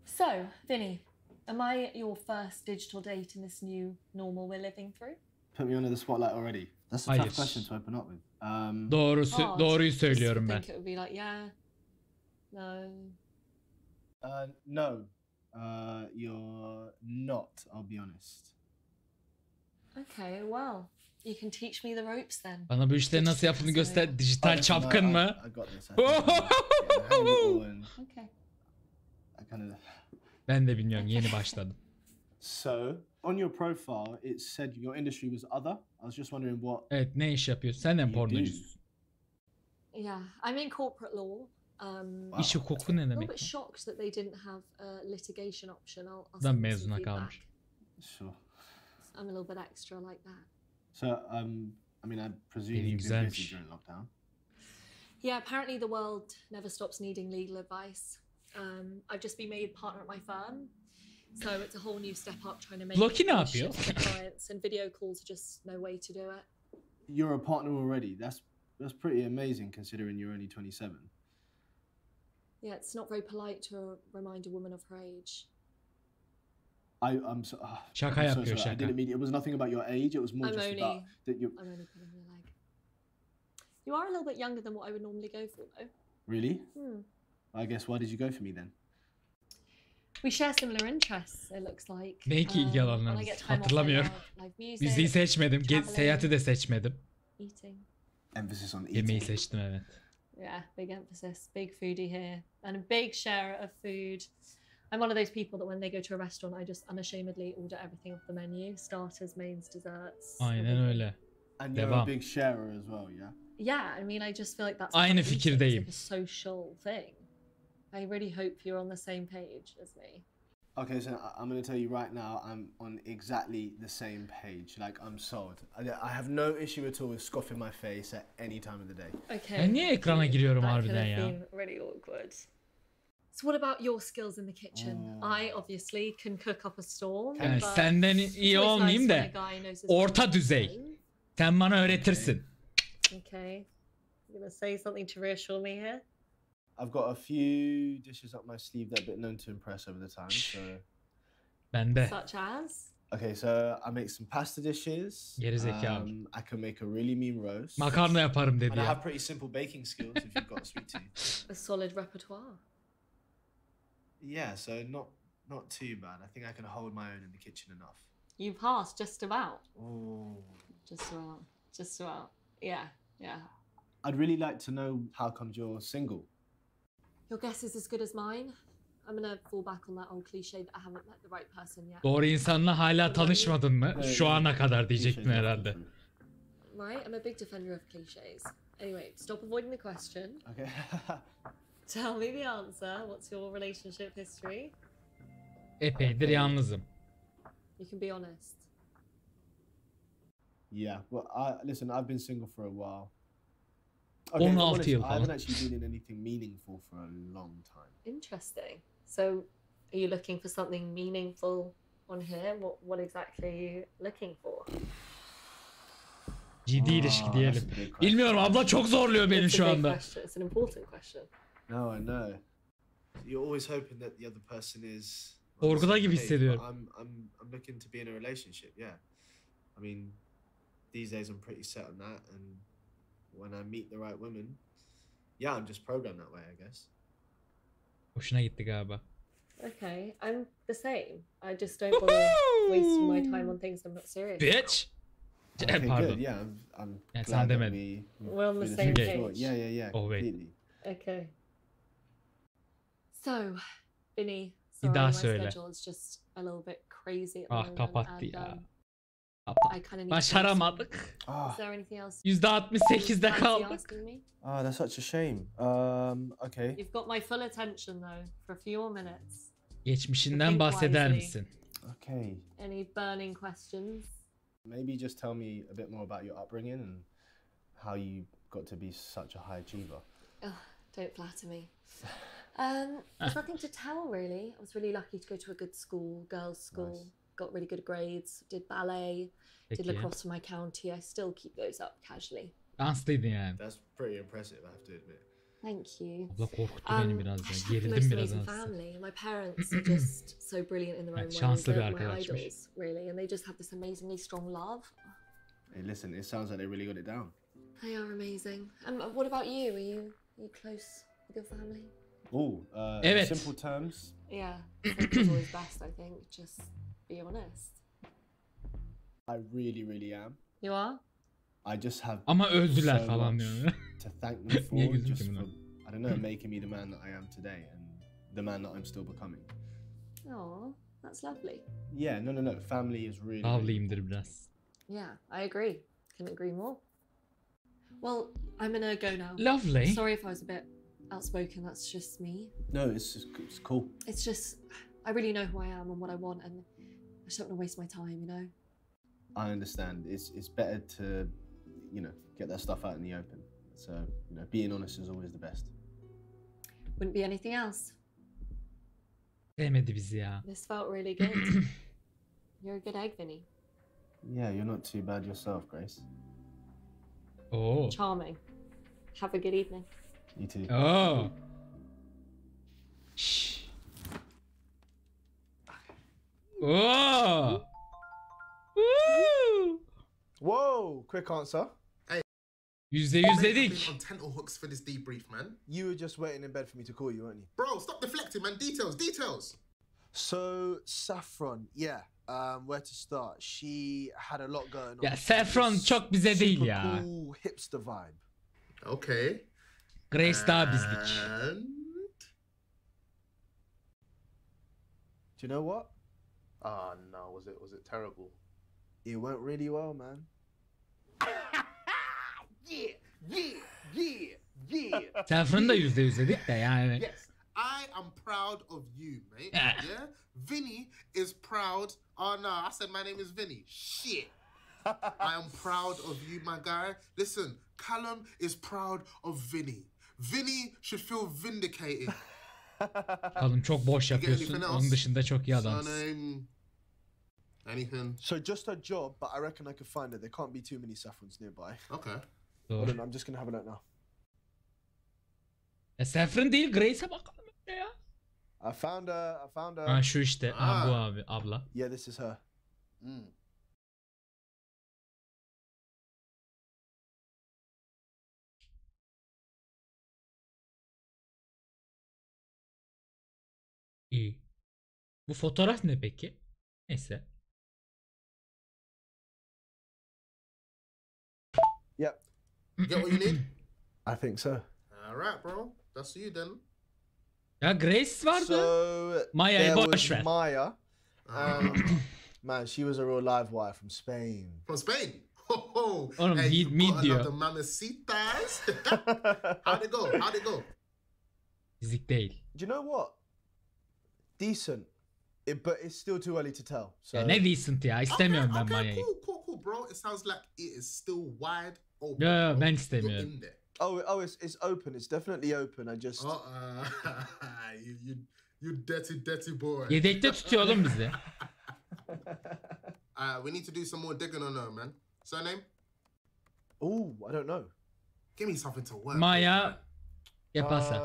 So, Vinny, am I your first digital date in this new normal we're living through? Put me under the spotlight already. That's a Hayır. tough question to open up with. Doğruyu söylüyorum I ben. think it would be like, yeah, no. No. You're not, I'll be honest. Okay, well, you can teach me the ropes then. Bana bu işleri nasıl yapıldığını göster. Dijital çapkın mı? I got this. I think I had a little and Okay. I kind of... Ben de bilmiyorum, yeni başladım. So, on your profile, it said your industry was other. I was just wondering what... Evet, ne iş yapıyorsun? Sen de mi You do. pornocusun? Yeah, I'm in corporate law. İş hukuku ne I'm a little demek? bit shocked that they didn't have a litigation option. I'll Da send them some mezuna feedback. kalmış. Sure. I'm a little bit extra like that. So, I mean, I presume Beni you've been güzelmiş. busy during lockdown. Yeah, apparently the world never stops needing legal advice. I've just been made partner at my firm, so it's a whole new step up trying to make Loki ne relationships yapıyor? with clients, and video calls are just no way to do it. You're a partner already. That's pretty amazing considering you're only 27. Yeah, it's not very polite to remind a woman of her age. I'm so... Şaka I'm so yapıyor, sorry. I şaka. didn't mean... It was nothing about your age. It was more I'm just only- about that you're... I'm only pulling your leg. You are a little bit younger than what I would normally go for, though. Really? Hmm. I guess why did you go for me then? We share similar interests, it looks like. Belki ilgi When I alanlarımız. get time off, I Hatırlamıyorum. love live music, Müziği seçmedim. traveling, Seyahati de seçmedim. eating. Emphasis on Yemeği eating. seçtim, evet. Yeah, big emphasis, big foodie here, and a big share of food. I'm one of those people that when they go to a restaurant, I just unashamedly order everything off the menu: starters, mains, desserts. Aynen everything. öyle. And you're Devam. a big sharer as well, yeah? Yeah, I mean, I just feel like that's Aynı part of eating. It's fikirdeyim. like a social thing. I really hope you're on the same page as me. Okay, so I'm going to tell you right now, I'm on exactly the same page. Like, I'm sold. I have no issue at all with scoffing my face at any time of the day. Okay. Ben niye ekrana giriyorum that harbiden could have ya? been really awkward. So what about your skills in the kitchen? I obviously can cook up a storm. Yani but senden it's iyi always olmayayım nice da when a guy knows his orta role. düzey. Sen bana öğretirsin. Okay. You gonna say something to reassure me here? I've got a few dishes up my sleeve that are a bit known to impress over the time, so... Ben de. Such as? Okay, so I make some pasta dishes. Gerizekalı. I can make a really mean roast. Makarna yaparım dedi And I ya. have pretty simple baking skills if you've got a sweet tooth. A solid repertoire. Yeah, so not too bad. I think I can hold my own in the kitchen enough. You passed just about. Oh. Just about. Just about. Yeah, yeah. I'd really like to know how comes you're single. Your guess is as good as mine. I'm gonna fall back on that old cliche that I haven't met the right person yet. Doğru insanla hala tanışmadın mı? Evet, Şu ana kadar Clichés diyecektin are herhalde. true. Right? I'm a big defender of cliches. Anyway, stop avoiding the question. Okay. Tell me the answer. What's your relationship history? Epeydir yalnızım. You can be honest. Yeah, well, listen, I've been single for a while. Okay, 16 if I'm honest, yıl I haven't falan. actually been in anything meaningful for a long time. Interesting. So, are you looking for something meaningful on here? What exactly are you looking for? Ciddi ilişki that's diyelim. a big question. Bilmiyorum, abla çok zorluyor beni It's a şu big anda. question. It's an important question. No, I know. You're always hoping that the other person is. on the Sorguda same gibi page, hissediyorum. but I'm looking to be in a relationship. Yeah, I mean, these days I'm pretty set on that, and when I meet the right woman, yeah, I'm just programmed that way, I guess. Hoşuna gitti galiba. Okay, I'm the same. I just don't bother wasting my time on things I'm not serious about. Bitch. Okay, Pardon. good. Yeah, I'm Yeah, glad sen that demedin. We're on the we're same same page. Yeah, Oh, wait. completely. Okay. So, Beni, Bir sorry, daha my söyle. schedule is just a little bit crazy at the Ah, moment, kapattı and, ya. I kind of need Başaramadık. Ah, Is there anything else %68'de you fancy kaldık. asking me? that's such a shame. Okay. You've got my full attention though for a few more minutes. Geçmişinden Think bahseder wisely. misin? Okay. Any burning questions? Maybe just tell me a bit more about your upbringing and how you got to be such a high achiever. Ugh, don't flatter me. There's nothing to tell really. I was really lucky to go to a good school, girls' school. Nice. Got really good grades. Did ballet. Did Peki. lacrosse for my county. I still keep those up casually. Danslıydın yani. That's pretty impressive, I have to admit. Thank you. Abla korkuttu beni biraz I ya. just have the Gerildim most biraz amazing aslında. family. My parents are just so brilliant in their own Evet, way. şanslı bir They're my arkadaşmış. idols, really, and they just have this amazingly strong love. Hey, listen, it sounds like they really got it down. They are amazing. What about you? Are you close with your family? Oh, Evet. in simple terms, Yeah, simple is always best. I think. Just be honest. I really, really am. You are. I just have Ama öldüler so falan much diyor. to thank them Niye for, güldün just ki buna? for, I don't know, making me the man that I am today and the man that I'm still becoming. Oh, that's lovely. Yeah, no. Family is really, really Avlıyımdır biraz. Yeah, I agree. Couldn't agree more. Well, I'm gonna go now. Lovely. Sorry if I was a bit outspoken. That's just me. No, it's cool. It's just I really know who I am and what I want, and I just don't want to waste my time. You know. I understand. It's better to, get that stuff out in the open. So, being honest is always the best. Wouldn't be anything else. Sevmedi bizi ya. This felt really good. You're a good egg, Vinny. Yeah, you're not too bad yourself, Grace. Oo. Charming. Have a good evening. You too. Oo. Şşş. Oo. Woo! Whoa, quick answer. %100 dedik. On tenterhooks for this debrief, man. You were just waiting in bed for me to call you, weren't you? Bro, stop deflecting, man. Details. So, Saffron, yeah. Where to start? She had a lot going on. Ya Saffron çok bize değil ya. Super cool hipster vibe. Okay. Grace daha bizlik. And Do you know what? oh no, was it terrible? It went really well, man. Yeah. Saffron da %100 dedik de yani. Yes, I am proud of you, mate. Ah. Yeah, Vinny is proud. Oh no, I said my name is Vinny. Shit. I am proud of you, my guy. Listen, Callum is proud of Vinny. Vinny should feel vindicated. Oğlum çok boş yapıyorsun. anything else? Onun dışında çok iyi adamsın. Surname, anything? So just her job, but I reckon I could find her. There can't be too many Saffrons nearby. Okay. Hold Doğru. on, I'm just gonna have a look now. Saffron değil, Grace'e bakalım önce ya. I found her. Ha şu işte. Ha bu abi, abla. Yeah, this is her. İyi. Bu fotoğraf ne peki? Neyse. Yep, You get what you need? I think so. All right, bro. That's you then. Ya Grace vardı. So Maya'yı there boş was ver. Maya. Man, she was a real live wire from Spain. From Spain. Oh, Oğlum, you meat got diyor. another mamacita's. How'd it go? Fizik değil. Do you know what? Decent, but it's still too early to tell. So Ya ne decent ya. İstemiyorum ben Okay, Maya'yı. cool, bro. It sounds like it is still wide open. Yo, bro. ben You're istemiyorum. in there. oh, it's open. It's definitely open. I just You dirty boy. Yedekte tutuyor oğlum bizi. We need to do some more digging on her, man. Surname? I don't know. Give me something to work. Maya. ¿Qué pasa?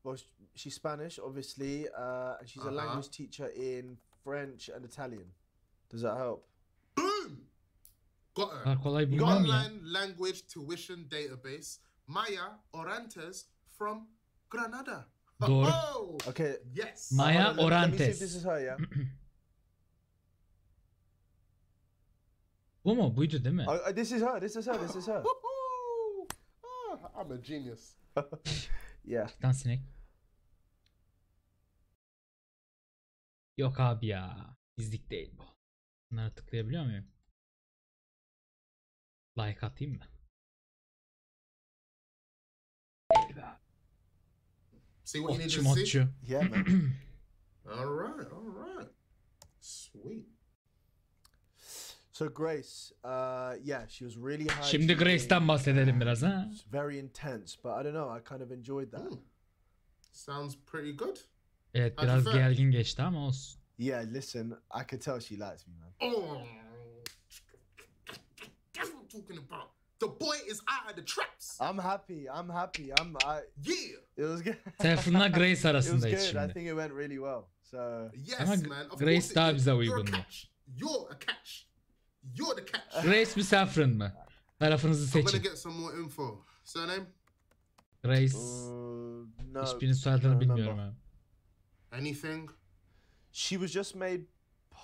Well, she's Spanish, obviously, and she's a language teacher in French and Italian. Does that help? Boom! Got her. Daha kolay bulmam ya. Online language tuition database. Maya Orantes from Granada. Doğru. Oh, Okay. yes. Maya Hold on, let me see if Orantes. this is her, yeah. Bu mu? Buydu değil mi? This is her. Woohoo! Ah, I'm a genius. Yeah. Lan sinek. Yok abi ya. Bizlik değil bu. Bunlara tıklayabiliyor muyum? Like atayım mı? Değil be abi. See what you need Otçu to see? motçu. Yeah, man. All right. Sweet. So Grace, yeah, she was really high. Şimdi Grace'ten bahsedelim biraz ha. Very intense, but I don't know, I kind of enjoyed that. Sounds pretty good. Evet, How'd you biraz feel? gergin geçti ama olsun. Yeah, listen, I could tell she likes me, man. Oh, that's what I'm talking about. The boy is out of the traps. I'm happy. Yeah. It was good. Saffron'la Grace It was arasındayız good. I şimdi. think it went really well. So Yes, Ama man. Of Grace course it daha did. bize You're uygundu. a catch. You're a catch. You're the catch. Grace mi Saffron mı? Tarafınızı I'm gonna seçin. get some more info. Surname? Grace. no. Hiçbirinin soyadını don't bilmiyorum remember. abi. Anything? She was just made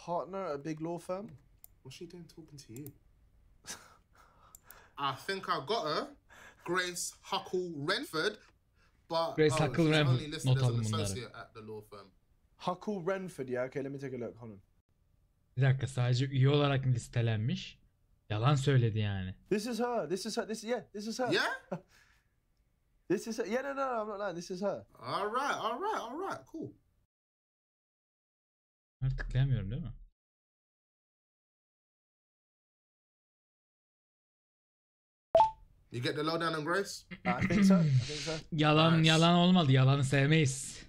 partner at a big law firm. What's she doing talking to you? I think I got her. Grace Huckle Renford. But Grace Huckle she's Renford. only listed Not as an aldım bunları. associate at the law firm. Huckle Renford, yeah. Okay, let me take a look. Hold on. Bir dakika, sadece üye olarak mı listelenmiş? Yalan söyledi yani. This is her. This is her. This is her. Yeah? This is her. Yeah, no, I'm not lying. This is her. All right. Cool. Artık tıklayamıyorum değil mi? You get the lowdown on Grace? I think so. Yalan Nice. yalan olmadı. Yalanı sevmeyiz.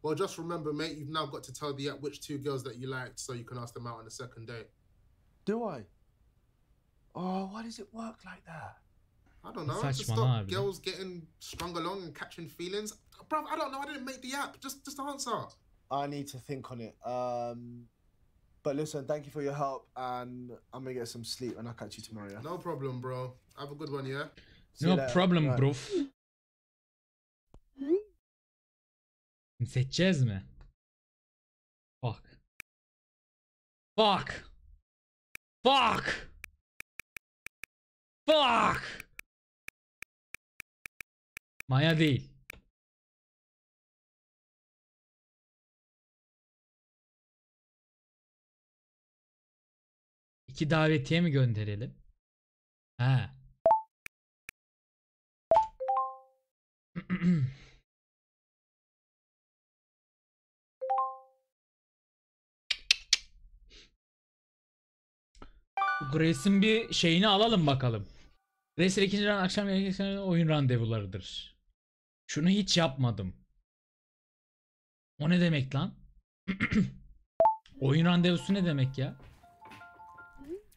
Well, just remember, mate, you've now got to tell the app which two girls that you liked so you can ask them out on the second date. Do I? Oh, why does it work like that? I don't know. Such To man, stop abi. girls getting strung along and catching feelings. Bruv, I don't know. I didn't make the app. Just answer. I need to think on it. But listen, thank you for your help, and I'm gonna get some sleep, and I'll catch you tomorrow. Yeah? No problem, bro. Have a good one, yeah? See you No later. problem Right. bro. Seçeceğiz mi? Fuck. Maya değil. İki davetiye mi gönderelim? Ha. Grace'in bir şeyini alalım bakalım. Grace'in ikinci akşam oyun randevularıdır. Şunu hiç yapmadım. O ne demek lan? Oyun randevusu ne demek ya?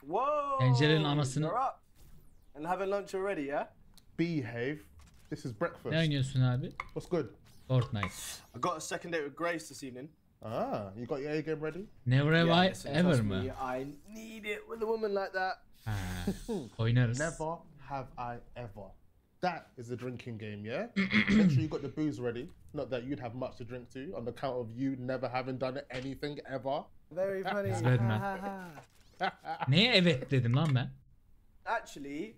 Whoa! Tencerenin anasını... You're up and having lunch already, yeah? Behave. This is breakfast. Ne oynuyorsun abi? What's good? Fortnite. I got a second date with Grace this evening. Ah, you got your A game ready? Never have I listen, ever trust mı? me, I need it with a woman like that. Ha, oynarız. Never have I ever. That is a drinking game, yeah? Make sure you got the booze ready. Not that you'd have much to drink to, on the count of you never having done anything ever. Very funny. It's good, man. Neye evet dedim lan ben? Actually,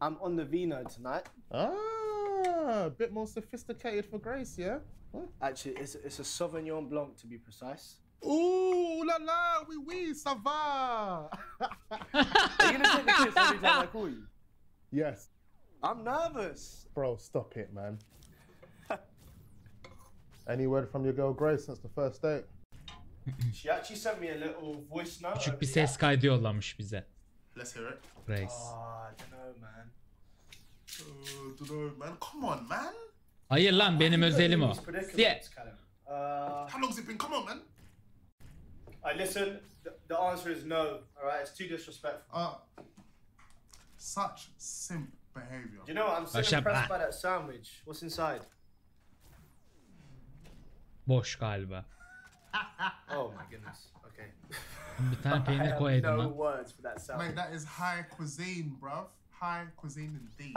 I'm on the vino tonight. Ah, a bit more sophisticated for Grace, yeah? Huh? Actually, it's a Sauvignon Blanc to be precise. Ooh la la, oui, ça va. Are you gonna take the piss every time I call you? Yes. I'm nervous. Bro, stop it, man. Any word from your girl Grace since the first date? She actually sent me a little voice note. Küçük over bir the ses app. kaydı yollamış bize. Let's hear it. Grace. Oh, I don't know, man. Don't know, man. Come on, man. Hayır lan, benim özelim o. These predicaments, Yeah. Callum. How long's it been? Come on, man. I listen. The answer is no. All right, it's too disrespectful. Such simp behavior. Do you know what? I'm so Başa impressed bak. by that sandwich. What's inside? Boş galiba. Oh my goodness. Okay. Bir tane I peynir have koyaydım no lan. words for that sandwich. Mate, that is high cuisine, bruv. High cuisine indeed.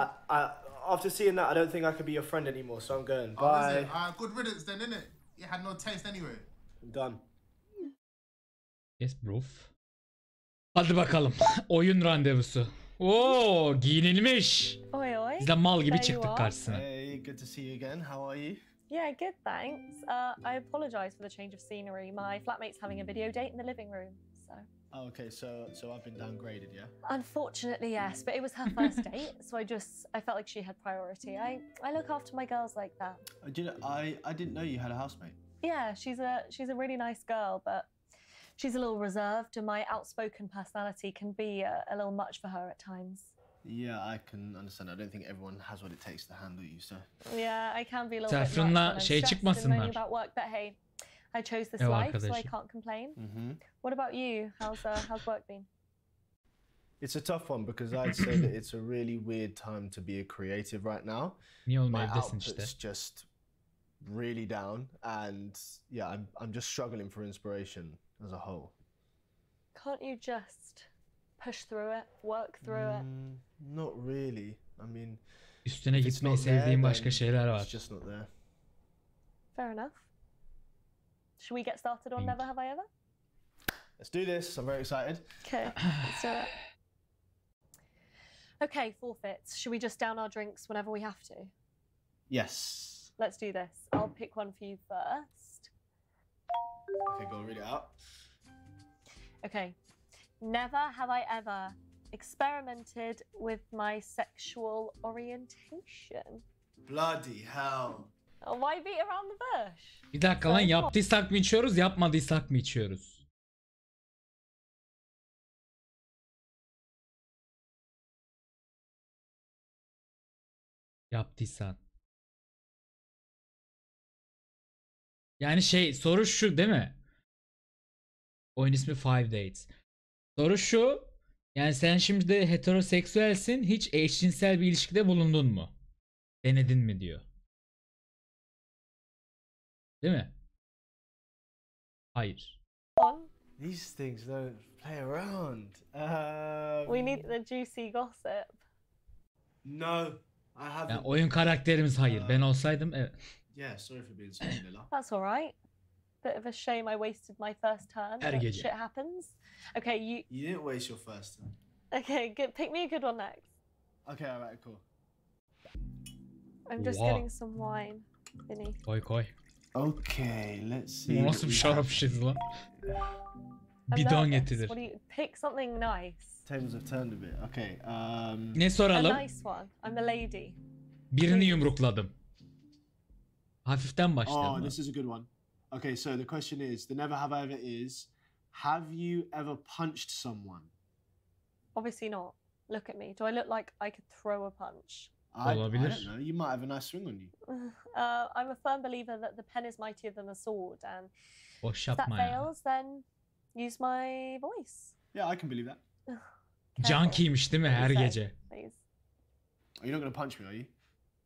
After seeing that, I don't think I could be your friend anymore. So I'm going. Oh, is Bye. it? Good riddance then, innit? It had no taste anyway. I'm done. Yes bro. Hadi bakalım. Oyun randevusu. Oo, giyinilmiş. Oi, oi. Biz de mal gibi There you çıktık are. karşısına. Hey, good to see you again. How are you? Yeah, good, thanks. I apologise for the change of scenery. My flatmate's having a video date in the living room, so... Oh, okay, so I've been downgraded, yeah? Unfortunately, yes, but it was her first date, so I felt like she had priority. I look after my girls like that. I didn't know you had a housemate. Yeah, she's a really nice girl, but she's a little reserved, and my outspoken personality can be a little much for her at times. Yeah, I can understand. I don't think everyone has what it takes to handle you, so. Yeah, I can be a little bit much Saffron'la when I'm şey stressed and çıkmasınlar. moaning about work, but hey, I chose this Ev life, so I arkadaşı. can't complain. Mm-hmm. What about you? How's work been? It's a tough one because I'd say that it's a really weird time to be a creative right now. Niye oğlum My evdesin işte. output's just really down, and yeah, I'm just struggling for inspiration as a whole. Can't you just push through it, work through it? Not really. I mean, Üstüne if it's gitmeyi not there, sevdiğim başka then şeyler it's var. just not there. Fair enough. Should we get started on Never Have I Ever? Let's do this. I'm very excited. Okay, let's do it. Okay, forfeits. Should we just down our drinks whenever we have to? Yes. Let's do this. I'll pick one for you first. Okay, go read it out. Okay. Never have I ever experimented with my sexual orientation. Bloody hell. Oh, why beat around the bush? Bir dakika lan, yaptıysak mı içiyoruz, yapmadıysak mı içiyoruz? Yaptıysan. Yani soru şu değil mi? Oyun ismi Five Dates. Soru şu. Yani sen şimdi de heteroseksüelsin. Hiç eşcinsel bir ilişkide bulundun mu? Denedin mi diyor. Değil mi? Hayır. These things don't play around. We need the juicy gossip. No, I haven't. Yani oyun karakterimiz hayır. Ben olsaydım evet. Yeah, sorry for being so vanilla. That's all right. Bit of a shame I wasted my first turn. Her but gece. shit happens. Okay, You didn't waste your first time. Okay, pick me a good one next. Okay, alright, cool. I'm just Wow. getting some wine, Beni. Koy. Okay, let's see. Bu what nasıl bir we şarap have. şişesi lan? I'm Bidon nervous. getirir. What do you pick something nice? Tables have turned a bit. Okay. Ne A soralım? nice one. I'm a lady. Birini yumrukladım. Hafiften Oh, başlayalım. this is a good one. Okay, so the question is, the never have I ever is, have you ever punched someone? Obviously not. Look at me. Do I look like I could throw a punch? I Olabilir. don't know. You might have a nice swing on you. I'm a firm believer that the pen is mightier than the sword, and Boş if that yapma ya. fails, then use my voice. Yeah, I can believe that. Junkie'ymiş değil mi her What do you say, gece? Please. You're not going to punch me, are you?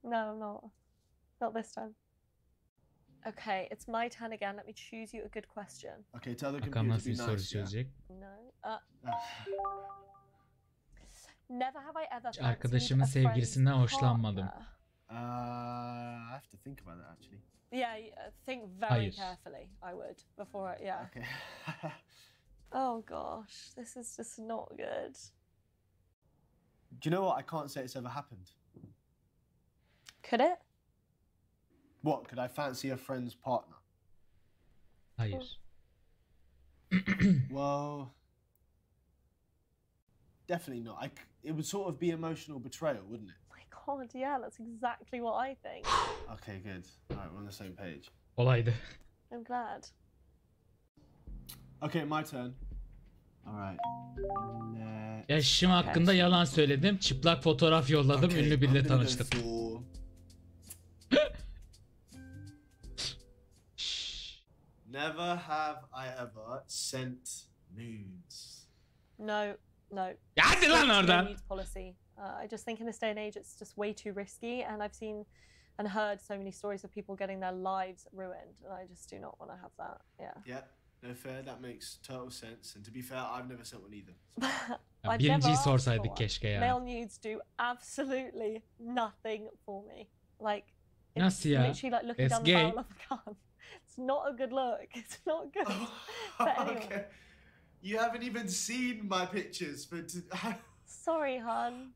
No, I'm not. Not this time. Okay, it's my turn again. Let me choose you a good question. Okay, tell the Bakalım computer to nasıl be bir soru nice, yeah? çözecek. No. Never have I ever fancied Arkadaşımın a sevgilisinden friend's hoşlanmadım. partner. I have to think about that, actually. Yeah, think very Hayır. carefully. I would before. Yeah. Okay. Oh gosh, this is just not good. Do you know what? I can't say it's ever happened. Could it? What? Could I fancy a friend's partner? Hayır. Well, definitely not. It would sort of be emotional betrayal, wouldn't it? My God, yeah, that's exactly what I think. Okay, good. All right, we're on the same page. Olaydı. I'm glad. Okay, my turn. All right. Yaşım hakkında yalan söyledim. Çıplak fotoğraf yolladım. Okay, Ünlü biriyle I'm gonna go tanıştım. for- Never have I ever sent nudes. No. Ya hadi lan No oradan. nude policy. I just think in this day and age it's just way too risky, and I've seen and heard so many stories of people getting their lives ruined, and I just do not want to have that. Yeah. Yeah, no fair. That makes total sense. And to be fair, I've never sent one either. Ya I'd birinciyi never asked sorsaydık for one. keşke ya. Male nudes do absolutely nothing for me. Like, it's Nasıl ya? literally like looking It's down gay. the barrel of a gun. It's not a good look. It's not good for anyone. Okay. You haven't even seen my pictures, but Sorry, hun.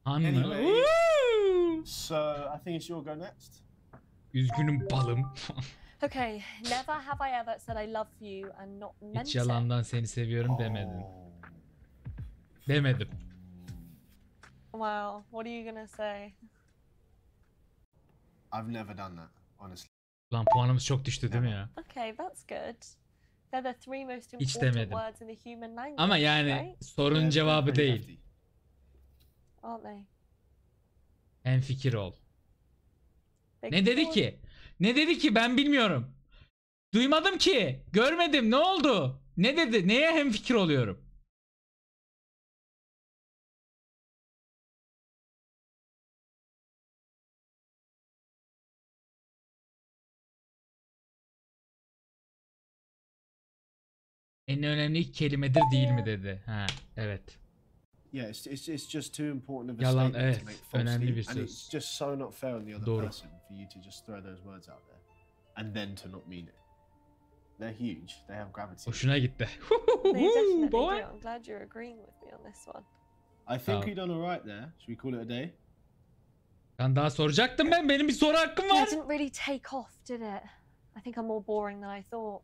Anlı. Anyway. Woo! so I think it's your go next. Üzgünüm balım. Okay, never have I ever said I love you and not meant Hiç it. yalandan seni seviyorum demedin. Demedim. Wow, what are you gonna say? I've never done that, honestly. Lan puanımız çok düştü değil mi ya? Okay, that's good. They're the three most Hiç important demedim. words in the human language. Ama yani right? sorunun cevabı değil. Aren't they? Hemfikir ol. They Ne dedi call- ki? Ne dedi ki ben bilmiyorum. Duymadım ki. Görmedim. Ne oldu? Ne dedi? Neye hemfikir oluyorum? En önemli iki kelimedir değil mi dedi. Ha, evet. Yeah, it's just too important of a Yalan, statement evet. to make falsely, Önemli bir and it's söz. just so not fair on the other Doğru. person for you to just throw those words out there and then to not mean it. They're huge. They have gravity. Hoşuna gitti. They definitely do. Boy. I'm glad you're agreeing with me on this one. I think we've done all right there. Should we call it a day? Ben daha soracaktım ben. Benim bir soru hakkım Yeah, var. it didn't really take off, did it? I think I'm more boring than I thought.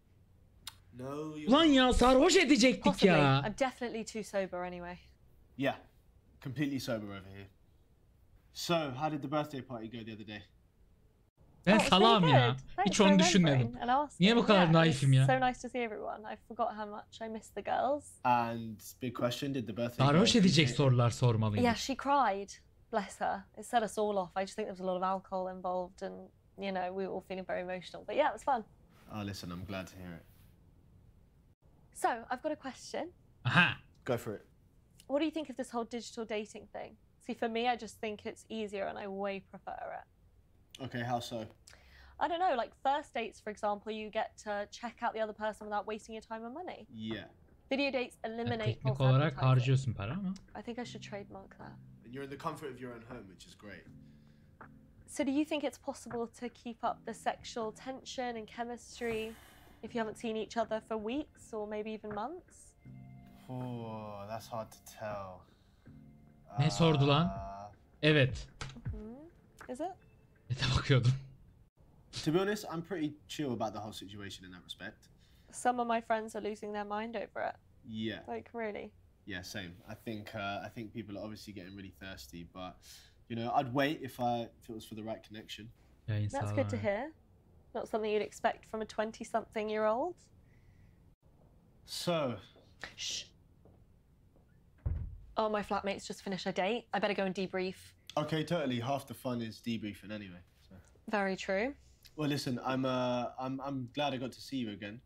No. Ulan ya sarhoş edecektik Possibly. ya. I'm definitely too sober anyway. Yeah, completely sober over here. So, how did the birthday party go the other day? Ben Oh, it was salağım really ya. good. Thanks Hiç for onu remembering düşünmedim. and asking. Niye bu kadar Yeah, it was naifim ya? So nice to see everyone. I forgot how much I missed the girls. And big question, did the birthday Sarhoş girl edecek appreciate it? sorular sormalıydım. Yeah, she cried. Bless her. It set us all off. I just think there was a lot of alcohol involved, and you know we were all feeling very emotional. But yeah, it was fun. Oh, listen, I'm glad to hear it. So I've got a question. Aha. Go for it. What do you think of this whole digital dating thing? See, for me, I just think it's easier, and I way prefer it. Okay, how so? I don't know, like first dates, for example, you get to check out the other person without wasting your time and money. Yeah. Video dates eliminate Teknik false olarak advertising. harcıyorsun para ama. I think I should trademark that. And you're in the comfort of your own home, which is great. So do you think it's possible to keep up the sexual tension and chemistry if you haven't seen each other for weeks or maybe even months? Oh, that's hard to tell. Ne sordu lan? Evet. Is it? Nete bakıyordum. To be honest, I'm pretty chill about the whole situation in that respect. Some of my friends are losing their mind over it. Yeah. Like, really? Yeah, same. I think people are obviously getting really thirsty, but you know, I'd wait if it was for the right connection. Yayın That's good to sağlar. hear. Not something you'd expect from a 20-something-year-old. So, Shh. Oh, my flatmates just finished a date. I better go and debrief. okay, totally. Half the fun is debriefing anyway. So. Very true. Well, listen, I'm glad I got to see you again.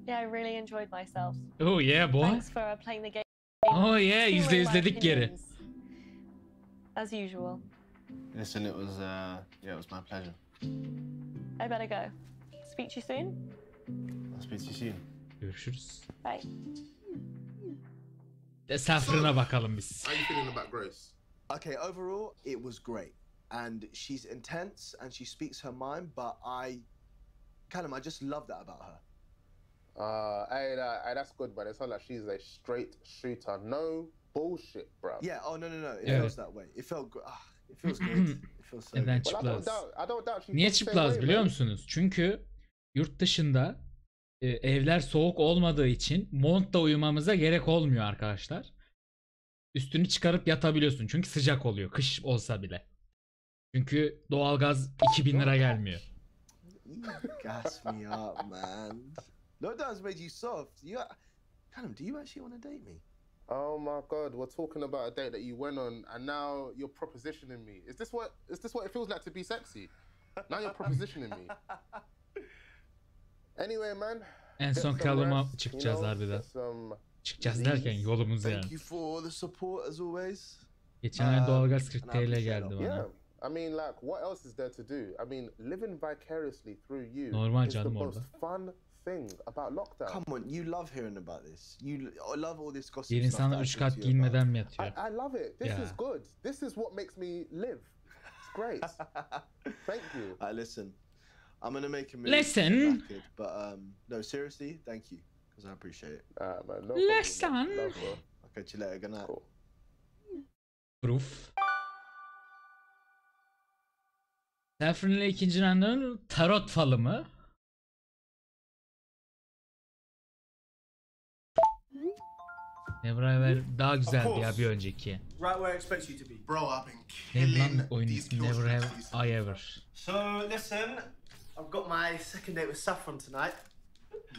Yeah, I really enjoyed myself. Oh yeah boy. Thanks for playing the game. Oh yeah, Hearing my izledik geri. opinions. As usual. Listen, it was my pleasure. I better go. Speak to you soon. I'll speak to you soon. Görüşürüz. Bye. Safrına bakalım biz. How are you feeling about Grace? Okay, overall, it was great. And she's intense and she speaks her mind, but I just love that about her. That's good, but it sounds like she's a straight shooter. No bullshit, bro. Yeah, oh no. It Yeah. feels that way. It felt it feels good. It feels so Neden good. çıplaz? I don't doubt she's Niye the same çıplaz way, biliyor man. musunuz? Çünkü yurt dışında evler soğuk olmadığı için montla uyumamıza gerek olmuyor arkadaşlar. Üstünü çıkarıp yatabiliyorsun. Çünkü sıcak oluyor. Kış olsa bile. Çünkü doğalgaz 2000 lira gelmiyor. You gas me up, man. Lockdown's made you soft. Callum, do you actually want to date me? Oh my god, we're talking about a date that you went on, and now you're propositioning me. Is this what it feels like to be sexy? Now you're propositioning me. Anyway, man. En get son some Callum'a rest, çıkacağız you know, harbiden. get some Çıkacağız derken yolumuz Thank yani. you for the support as always. Geçen ay doğalgaz 40 and I TL appreciate geldi that. bana. Yeah, I mean, like, what else is there to do? I mean, living vicariously through you Normal is the canım most orada. fun thing about lockdown. Come on, you love hearing about this. I love all this gossip Bir stuff insanlar that I 3 talk kat to you giyinmeden about. mi yatıyor? I love it. This Yeah. is good. This is what makes me live. It's great. Thank you. Listen, I'm gonna make a move. Listen. Rapid, but no, seriously, thank you, because I appreciate it. Man, no problem, man. Listen. Love, bro. I'll catch you later. Good night. Cool. Proof. Saffron ile ikinci randevum tarot falı mı? Never Ever daha güzeldi ya bir önceki. Right where I expect you to be. Bro, I've been Ne killing lan oyun these ismi kill Never streaks Have recently. I Ever. So listen, I've got my second date with Saffron tonight.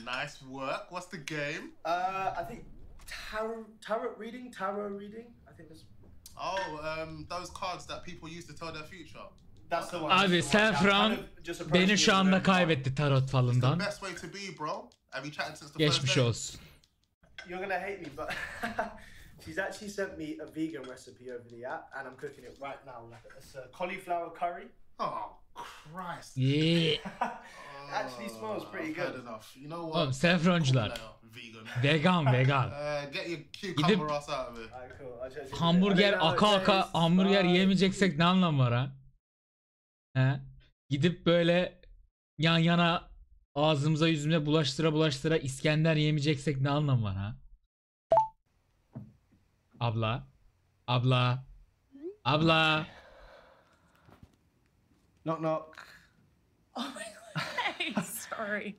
Nice work. What's the game? I think tarot reading. I think that's Those cards that people use to tell their future. that's the one. Abi that's the one. Saffron Kind of just approached beni me şu as a anda random kaybetti tarot It's the falından. best way to be, bro. Have you chatted since the Geçmiş first day? olsun. You're gonna hate me, but she's actually sent me a vegan recipe over the app, and I'm cooking it right now. It's a cauliflower curry. Oh, Christ. Yeah. Actually smells pretty I've heard good. enough. You know what? Oğlum Saffroncular. Vegan. Vegan. Get your cucumber Gidip ass out of here. Alright, cool. I'll try to- hamburger I don't know aka how it aka tastes. hamburger Bye. yemeyeceksek ne anlam var ha? He? Gidip böyle yan yana ağzımıza yüzümüze bulaştıra İskender yemeyeceksek ne anlam var ha? Abla. Knock knock. Oh my god. Hey, sorry.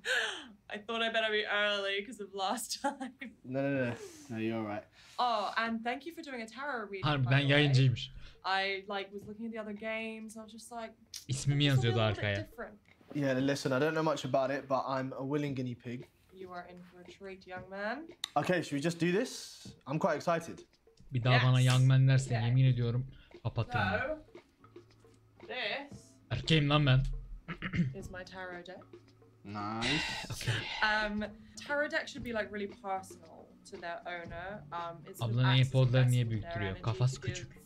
I thought I better be early because of last time. No, you're alright. Oh, and thank you for doing a tarot reading. Harbi by ben the way. yayıncıymış. I was looking at the other games. I was just like, İsmimi this will be yazıyordu a little bit arkaya. different. Yeah, listen, I don't know much about it, but I'm a willing guinea pig. You are in for a treat, young man. Okay, should we just do this? I'm quite excited. Bir daha bana young man dersen Okay. yemin ediyorum kapatırım. So, this Erkeğim lan ben. is my tarot deck. Nice. Tarot deck should be like really personal to their owner. It's Ablanın access AirPod'ları to niye their büyüktürüyor? energy Kafası to küçük. give,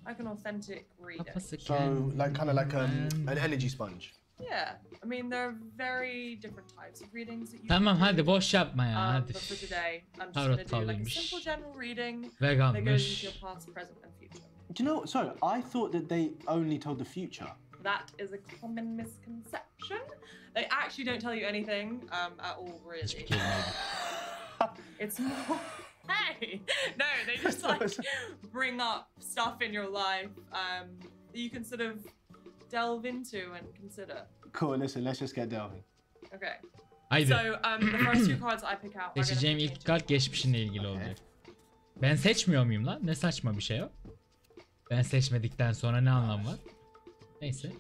like an authentic reading. Kafası So, like, kind of like an energy sponge. Yeah, I mean there are very different types of readings that you Tamam can hadi do. boş yapma ya hadi. But for today, I'm just Tarot going to do like a falıymış. simple general reading that goes Veganmış. into your past, present, and future. Do you know? Sorry, I thought that they only told the future. That is a common misconception. They actually don't tell you anything at all, Hiçbir really. kelime yok. It's more. Hey, no, they just like bring up stuff in your life that you can sort of delve into and consider. Cool. Listen, let's just get delving. Okay. Haydi. So the first two cards I pick out. Are gonna Seçeceğim pertain ilk to kart geçmişinle ilgili olacak. Ben seçmiyor muyum lan? Ne saçma bir şey o. Ben seçmedikten sonra ne anlam var? Neyse.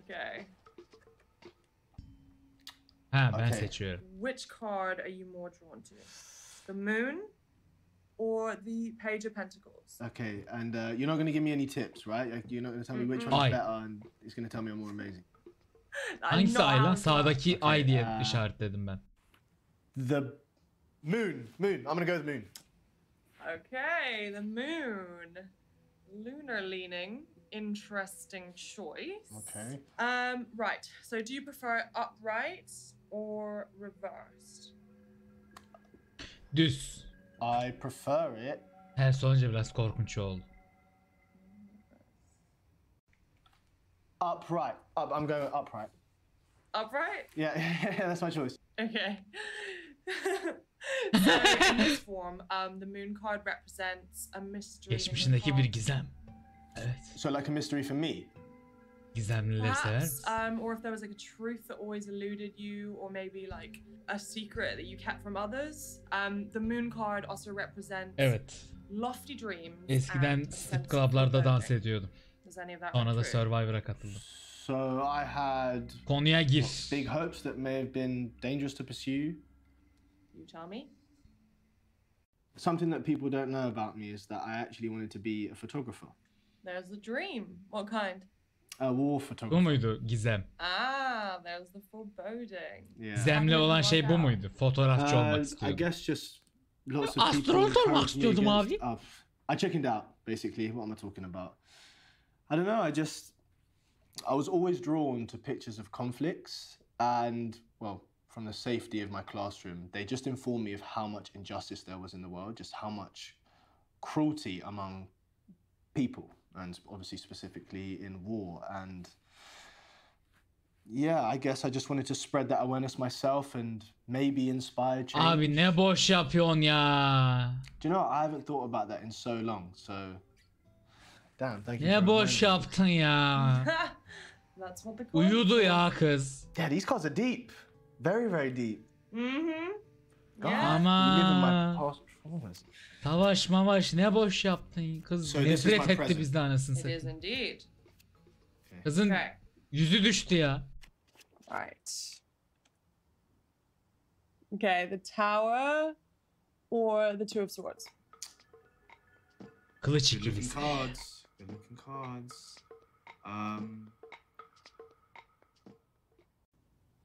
Okay. Ha ben Okay. seçiyorum. Which card are you more drawn to? The Moon or the Page of Pentacles? Okay, and you're not going to give me any tips, right? Like, you're not going to tell me which Mm-mm. one's Ay. better, and it's going to tell me I'm more amazing. I'm Hangisi not ay lan? allowed to Sağdaki Okay, ay diye uh, işaretledim ben. The moon. I'm going to go with the moon. Okay, the Moon. Lunar leaning. Interesting choice. Okay. Right. So do you prefer it upright or reversed? Düz. I prefer it. Her sonunca biraz korkunç oldu. Upright. I'm going with upright. Upright? Yeah, that's my choice. Okay. So in this form, the Moon card represents a mystery. in your Geçmişindeki bir past. gizem. Evet. So, like a mystery for me. Gizemlileri sever Perhaps, misin? or if there was like a truth that always eluded you, or maybe like a secret that you kept from others. The Moon card also represents Evet. lofty dreams. Eskiden and a strip sense of club'larda dans foreboding. ediyordum. Does any of that Sonra ring da true? Survivor'a katıldım. So I had Konuya gir. big hopes that may have been dangerous to pursue. You tell me. Something that people don't know about me is that I actually wanted to be a photographer, There's the dream. What kind? a war Bu photographer. muydu gizem? There's the foreboding. Yeah. Gizemli olan şey bu muydu? Fotoğrafçı olmak I istiyordum. guess just lots of Astronot people olmak encouraged me istiyordum against- abi. I chickened out, basically. What am I talking about? I don't know. I was always drawn to pictures of conflicts, and well, from the safety of my classroom, they just informed me of how much injustice there was in the world, just how much cruelty among people, and obviously specifically in war. And yeah, I guess I just wanted to spread that awareness myself and maybe inspire change. Abi ne boş yapıyorsun ya. Do you know what? I haven't thought about that in so long, so damn, thank you. Ne for boş reminding me. yaptın ya. That's what the card Uyudu is. ya kız. Yeah, these cards are deep. Very, very deep. Mm-hmm. God, Yeah. you live in my Ama past traumas. savaş mavaş ne boş yaptın kız, So this is nefret my etti present. bizden anasını It is satayım. indeed. Kızın Okay. yüzü düştü ya. Right. Okay, the tower or the two of swords. Kılıç Good looking ikilisi. cards. Good looking cards.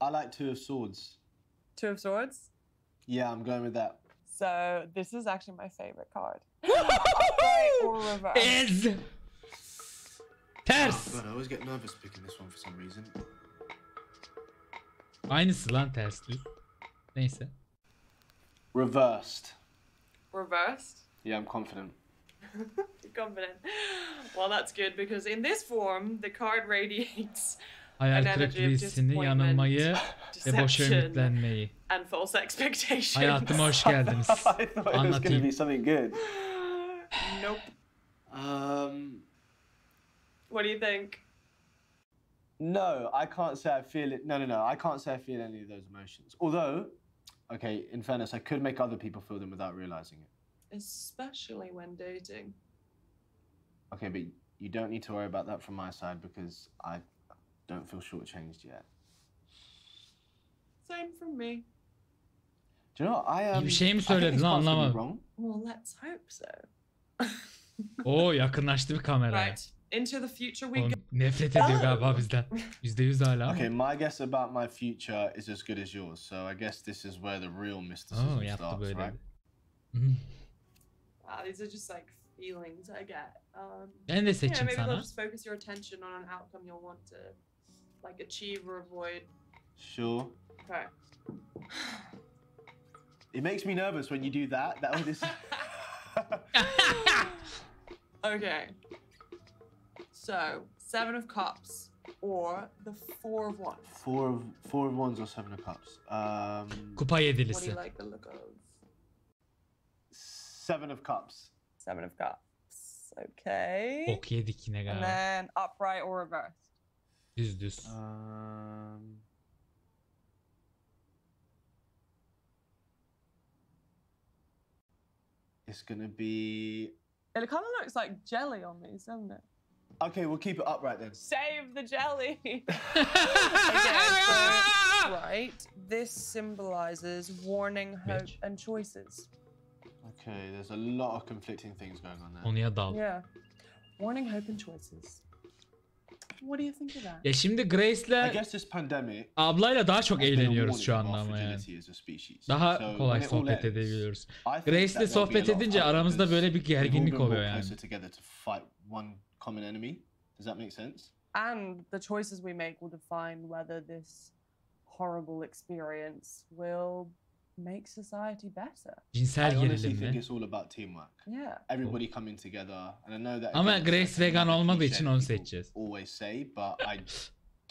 I like Two of Swords. Two of swords. Yeah, I'm going with that. So this is actually my favorite card. Upright or reverse. Ez. Ters. God, I always get nervous picking this one for some reason. Aynısı lan, ters düz. Neyse. Reversed. Reversed. Yeah, I'm confident. Confident. Well, that's good because in this form, the card radiates Hayal an energy kırıklığı of hissini, yanılmayı ve boşa deception, ümitlenmeyi. and false expectations. Hayatıma hoş geldiniz. I thought it was going to Anlatayım. be something good. Nope. What do you think? No, I can't say I feel it. No, I can't say I feel any of those emotions. Although, okay, in fairness, I could make other people feel them without realizing it. Especially when dating. Okay, but you don't need to worry about that from my side because I don't feel shortchanged yet. Same from me. Do you know what? İyi bir şey mi I think söyledin this lan, part's gonna be anlamadım. wrong. Well, let's hope so. Oo, yakınlaştı bir kameraya. Right. Into the future we Oğlum, go. nefret ediyor galiba bizden. %100 hala. Okay, my guess about my future is as good as yours, so I guess this is where the real mysticism Oo, yaptı starts, böyle. right? Wow, these are just like feelings I get. Ben de Yeah, seçeyim maybe they'll sana. just focus your attention on an outcome you'll want to like achieve or avoid. Sure. Okay. It makes me nervous when you do that. That this. Okay. So, Seven of Cups or the Four of Wands. Four of Wands or Seven of Cups. Kupa What do yedilisi. you like the look of? Seven of Cups. Seven of Cups. Okay. Ok yedik yine And galiba. then upright or reversed. Düz. It's gonna be. It kind of looks like jelly on these, doesn't it? Okay, we'll keep it upright then. Save the jelly. Okay, so, right. This symbolizes warning, hope, Bitch. and choices. Okay, there's a lot of conflicting things going on there. Konuya dal. Yeah. Warning, hope, and choices. What do you think of that? Ya şimdi I Grace'le guess this pandemic. ablayla daha çok has been a eğleniyoruz şu warning of anda our ama yani. fragility as a species. Daha So kolay when it all sohbet ends, edebiliyoruz. I think that Grace'le there'll be a sohbet lot of edince hope aramızda because böyle bir we've all gerginlik been oluyor brought yani. closer together to fight one common enemy. Does that make sense? And the choices we make will define whether this horrible experience will make society better. Cinsel I honestly gerilim think mi? it's all about teamwork. Yeah. Everybody coming together, and I know that. Ama again, it's Grace like vegan another olmadığı cliche için that onu people seçeceğiz. Always say, but I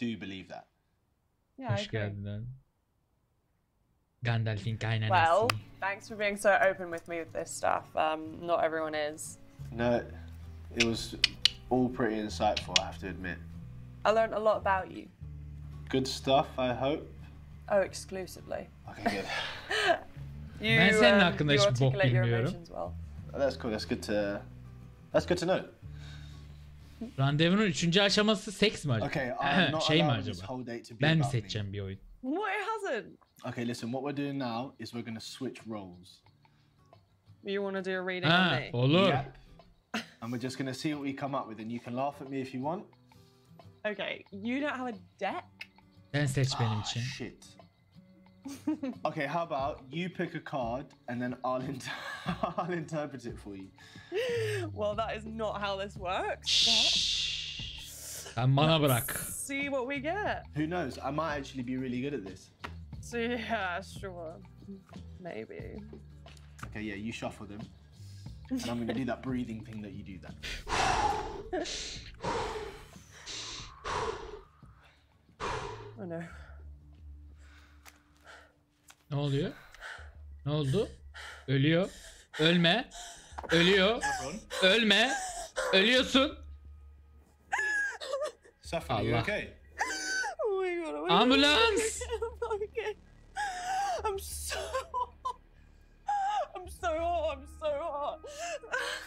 do believe that. Yeah, I Hoş agree. geldin abi. Gandalf'in kaynanası. Well, thanks for being so open with me with this stuff. Not everyone is. No, it was all pretty insightful, I have to admit. I learned a lot about you. Good stuff, I hope. Oh, exclusively. Okay, good. You, Ben senin hakkında you hiçbir bok articulate your bilmiyorum. emotions well. That's cool. That's good to know. Randevunun 3. aşaması seks mi acaba? Okay, I'm not Şey mi allowing this acaba? whole date to be Ben mi about me. seçeceğim bir oyun? What? It hasn't. Okay, listen. What we're doing now is we're gonna switch roles. You want to do a reading on Ha, me? olur. Yep. And we're just gonna see what we come up with, and you can laugh at me if you want. Okay, you don't have a deck? Sen seç benim için. Shit. Okay, how about you pick a card and then I'll interpret it for you. Well, that is not how this works. Şşş. Sen bana bırak. See what we get. Who knows? I might actually be really good at this. So yeah, sure. Maybe. Okay, yeah, you shuffle them. And I'm gonna do that breathing thing that you do that. I know. Ne oluyor? Ne oldu? Ölüyor. Ölme. Ölüyor. Ölme. Ölüyorsun. Saffron, are you Allah. okay? Oh my god. Ambulans. I'm okay. I'm so.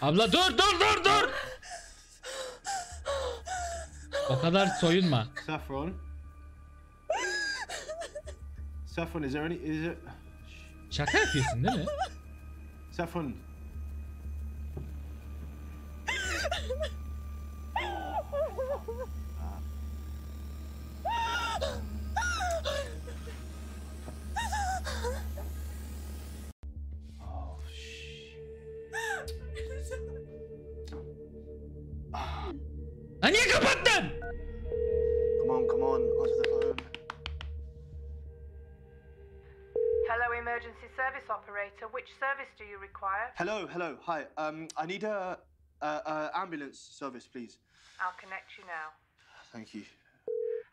Abla dur. O kadar soyunma. Saffron. Saffron, is it? Şaka yapıyorsun değil mi? Saffron. Ha niye kapattın? Come on, answer the phone. Hello, emergency service operator. Which service do you require? Hello, hi. I need a ambulance service, please. I'll connect you now. Thank you.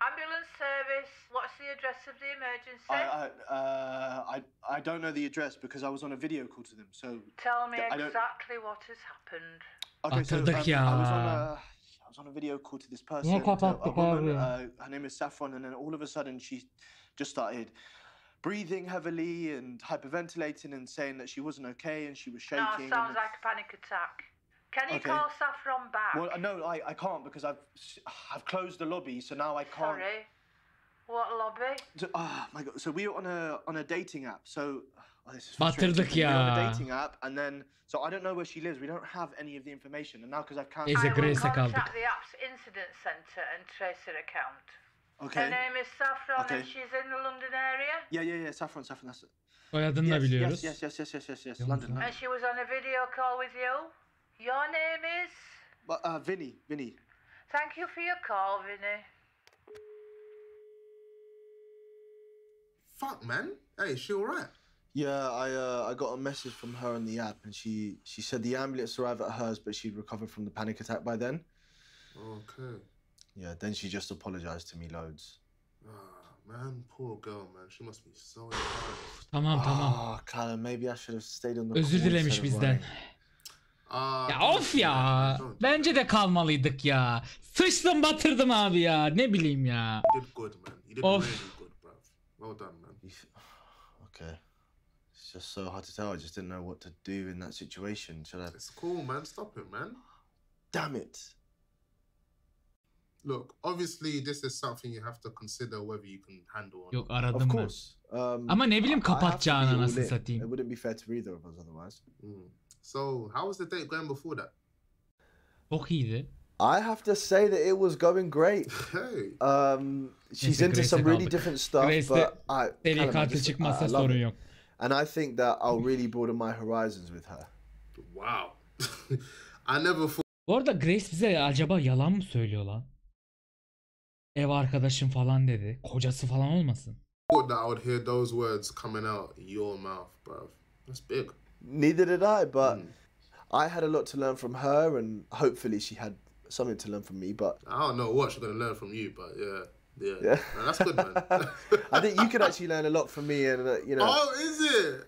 Ambulance service. What's the address of the emergency? I don't know the address because I was on a video call to them. So Tell me I don't- exactly what has happened. okay, so Batırdık ya. I was on a video call to this person. Niye a kapattık woman. abi? Her name is Saffron, and then all of a sudden she just started breathing heavily and hyperventilating and saying that she wasn't okay and she was No, shaking. sounds and, like a panic attack. Can you Okay. call Saffron back? well, no, I can't because I've closed the lobby, so now I can't. Sorry. What lobby? So, oh my god! So we were on a dating app. So this is Batırdık frustrating. We were on a ya. dating app, and then so I don't know where she lives. We don't have any of the information, and now because I've cancelled. Neyse I will Grace'e kaldık. contact the app's incident centre and trace her account. Her Okay. name is Saffron Okay. and she's in the London area. Yeah. Saffron. That's it. Soyadını da biliyoruz. Yes. Yalnız London. lan. And she was on a video call with you. Your name is? Vinny. Thank you for your call, Vinny. Fuck, man. Hey, is she alright? Yeah, I got a message from her on the app, and she said the ambulance arrived at hers, but she'd recovered from the panic attack by then. Okay. Yeah, then she just apologized to me loads. Ah, man, poor girl, man. She must be so embarrassed. Tamam. Oh, Callum, maybe I should have stayed on the Özür call dilemiş instead of bizden. running. Ya of ya. Bence de kalmalıydık ya. Sıçtım batırdım abi ya. Ne bileyim ya. You did good, man. You did Of. really good, bruv. Well done, man. Okay. It's just so hard to tell. I just didn't know what to do in that situation. Should I? It's cool, man. Stop it, man. Damn it. Look, obviously, this is something you have to consider whether you can handle or Yok not. aradım Of ben. course. Ama ne bileyim I have to be kapatacağını all anasını in. satayım. It wouldn't be fair to either of us otherwise. So, how was the date going before that? Çok iyiydi. I have to say that it was going great. Hey. She's Neyse, into Grace'e some really kaldık. different stuff, Grace'de but seri Callum, I katil just- çıkmazsa I love sorun it. yok. And I think that I'll really broaden my horizons with her. Wow. I never thought Bu arada Grace bize acaba yalan mı söylüyor lan? Ev arkadaşım falan dedi. Kocası falan olmasın? that I would hear those words coming out your mouth, bruv. That's big. Neither did I, but I had a lot to learn from her, and hopefully she had something to learn from me. But I don't know what she's gonna learn from you, but yeah. Yeah. Man, that's good, man. I think you could actually learn a lot from me, and you know. Oh, is it?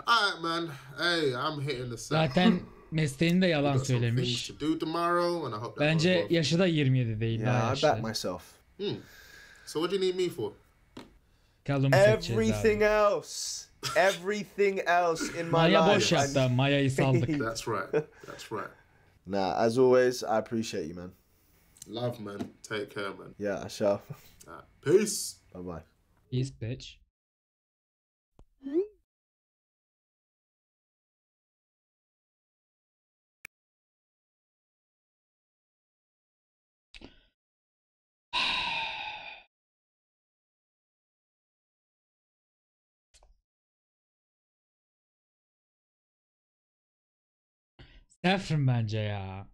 Alright, man. Hey, I'm hitting the set. Zaten mesleğini de yalan Got some things söylemiş. to do tomorrow, and I hope that goes Bence well. yaşı da 27 değil. Daha Yeah, I yaşlı. back myself. So what do you need me for? Callum'u seçeceğiz Everything abi. else, everything else in my Maya life. boş yaptı. Maya'yı saldık. That's right. That's right. Nah, as always, I appreciate you, man. Love, man. Take care, man. Yeah, I shall. Alright, peace. Bye bye. Peace bitch. Saffron bence ya.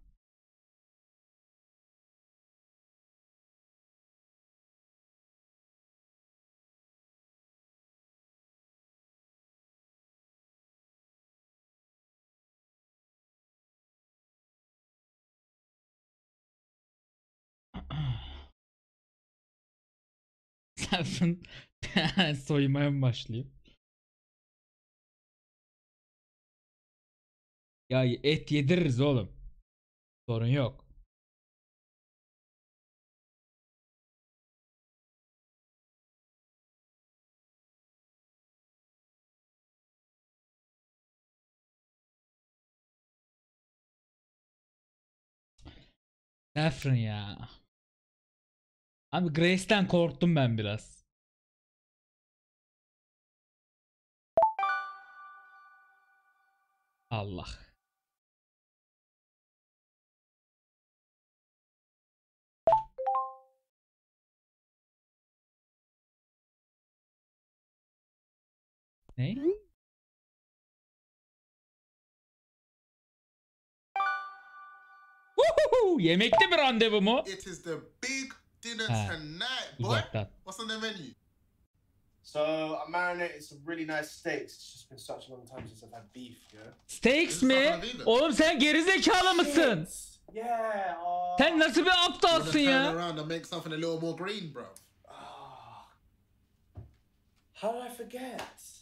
Saffron soymaya mı başlıyor? Ya et yediririz oğlum. Sorun yok. Saffron ya. Abi Grace'ten korktum ben biraz. Allah. Ne? Woohoo! Yemekte bir randevu mu? It is the big dinner Ha, tonight, boy. uzaktan. What's on the menu? So I marinated some really nice steaks. It's just been such a long time since I've had beef, yeah. Steaks mi? Oğlum sen gerizekalı mısın? Yeah. Sen nasıl bir You wanna aptalsın turn ya? around and make something a little more green, bro. How did I forget?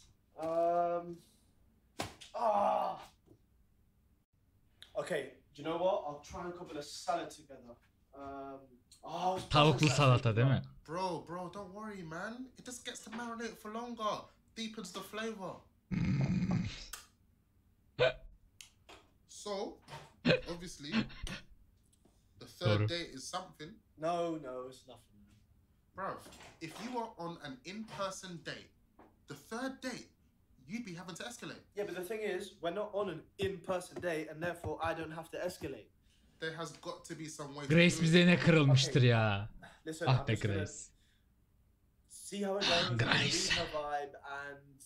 Okay, do you know what? I'll try and cobble a salad together. Tavuklu salata değil mi? Bro, don't worry, man. It just gets to marinate for longer. Deepens the flavor. So, obviously, the third date is something. No, it's nothing. Bruv, if you are on an in-person date, the third date, you'd be having to escalate. Yeah, but the thing is, we're not on an in-person date, and therefore I don't have to escalate. There has got to be some way. Grace bize ne kırılmıştır ya. Listen, Ah I'm be just gonna Grace. see how it goes. Grace. Read her vibe, and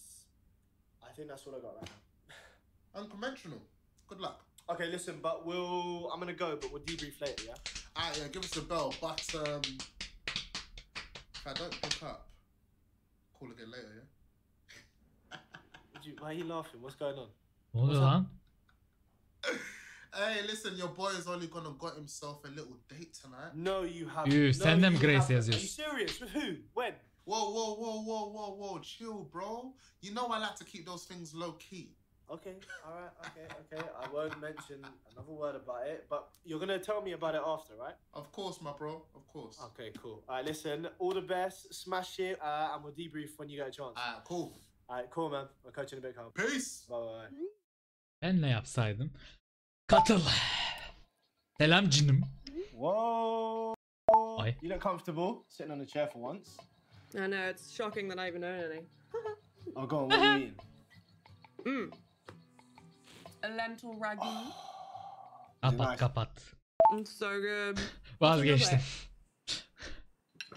I think that's what I got right now. Unconventional. Good luck. Okay, listen, but I'm gonna go, but we'll debrief later, yeah? Alright, yeah, give us a bell, but if I don't pick up, call again later, yeah? Why are you laughing? What's going on? Ne oluyor lan? Hey, listen, your boy is only gonna got himself a little date tonight. No, you haven't. Üh, No, sen de mi you Grace haven't. Are you yazıyorsun? serious? With who? When? Whoa, chill, bro. You know I like to keep those things low key. Okay, alright, okay. I won't mention another word about it, but you're gonna tell me about it after, right? Of course, my bro, of course. Okay, cool. Alright, listen, all the best, smash it, and we'll debrief when you get a chance. Alright, cool. Alright, cool, man. I'll catch you in a bit, Carl. Peace. Bye. Ben ne yapsaydım? Katıl. Selam canım. Whoa. Ay. You look comfortable sitting on a chair for once. I know, it's shocking that I even own any. Oh, go on, what are you eating? A lentil ragu. Kapat. It's so good. Vazgeçtim.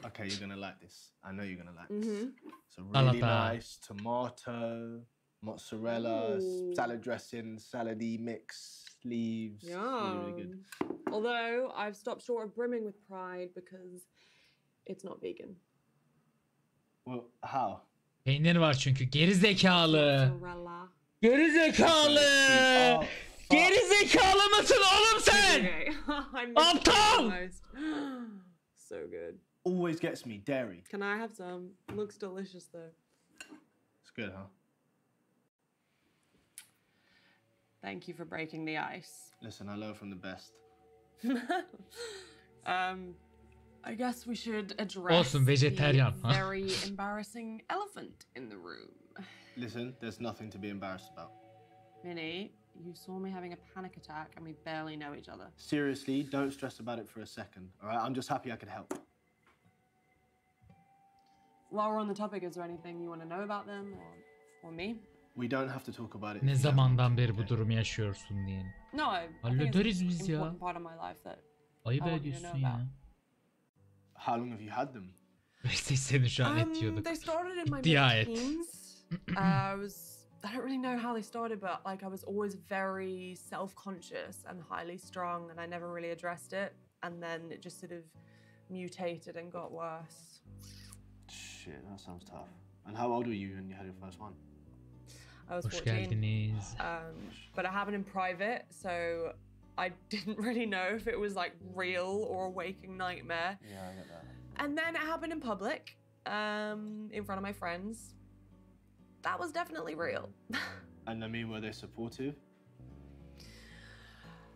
Okay, you're gonna like this. I know you're gonna like this. It's a really Salata. nice tomato, mozzarella, salad dressing, salady mix, leaves. Yum. Really good. Although I've stopped short of brimming with pride because it's not vegan. Well, how? Peynir var çünkü. Geri zekalı. Mozzarella. Geri zekalı. Geri zekalı mısın oğlum sen? Okay. I missed Aptal! it most. So good. Always gets me, dairy. Can I have some? Looks delicious though. It's good, huh? Thank you for breaking the ice. Listen, I learn from the best. I guess we should address Olsun, vejetaryen, the ha? very embarrassing elephant in the room. Listen, there's nothing to be embarrassed about. Minnie, you saw me having a panic attack and we barely know each other. Seriously, don't stress about it for a second, all right? I'm just happy I could help. While we're on the topic, is there anything you want to know about them or me? We don't have to talk about it. Ne zamandan beri bu durumu yaşıyorsun diyelim. No, I think Hallederiz it's biz an ya. important part of my life that Ayıp I want you to ediyorsun know ya. about. How long have you had them? Neyse seni şu an etiyorduk. They started in my Diyanet. mid-teens. I don't really know how they started, but like I was always very self-conscious and highly strung, and I never really addressed it. And then it just sort of mutated and got worse. Shit, that sounds tough. And how old were you when you had your first one? I was Hoş 14. geldiniz. But it happened in private, so I didn't really know if it was like real or a waking nightmare. Yeah, I get that. And then it happened in public, in front of my friends. That was definitely real. And I mean, were they supportive?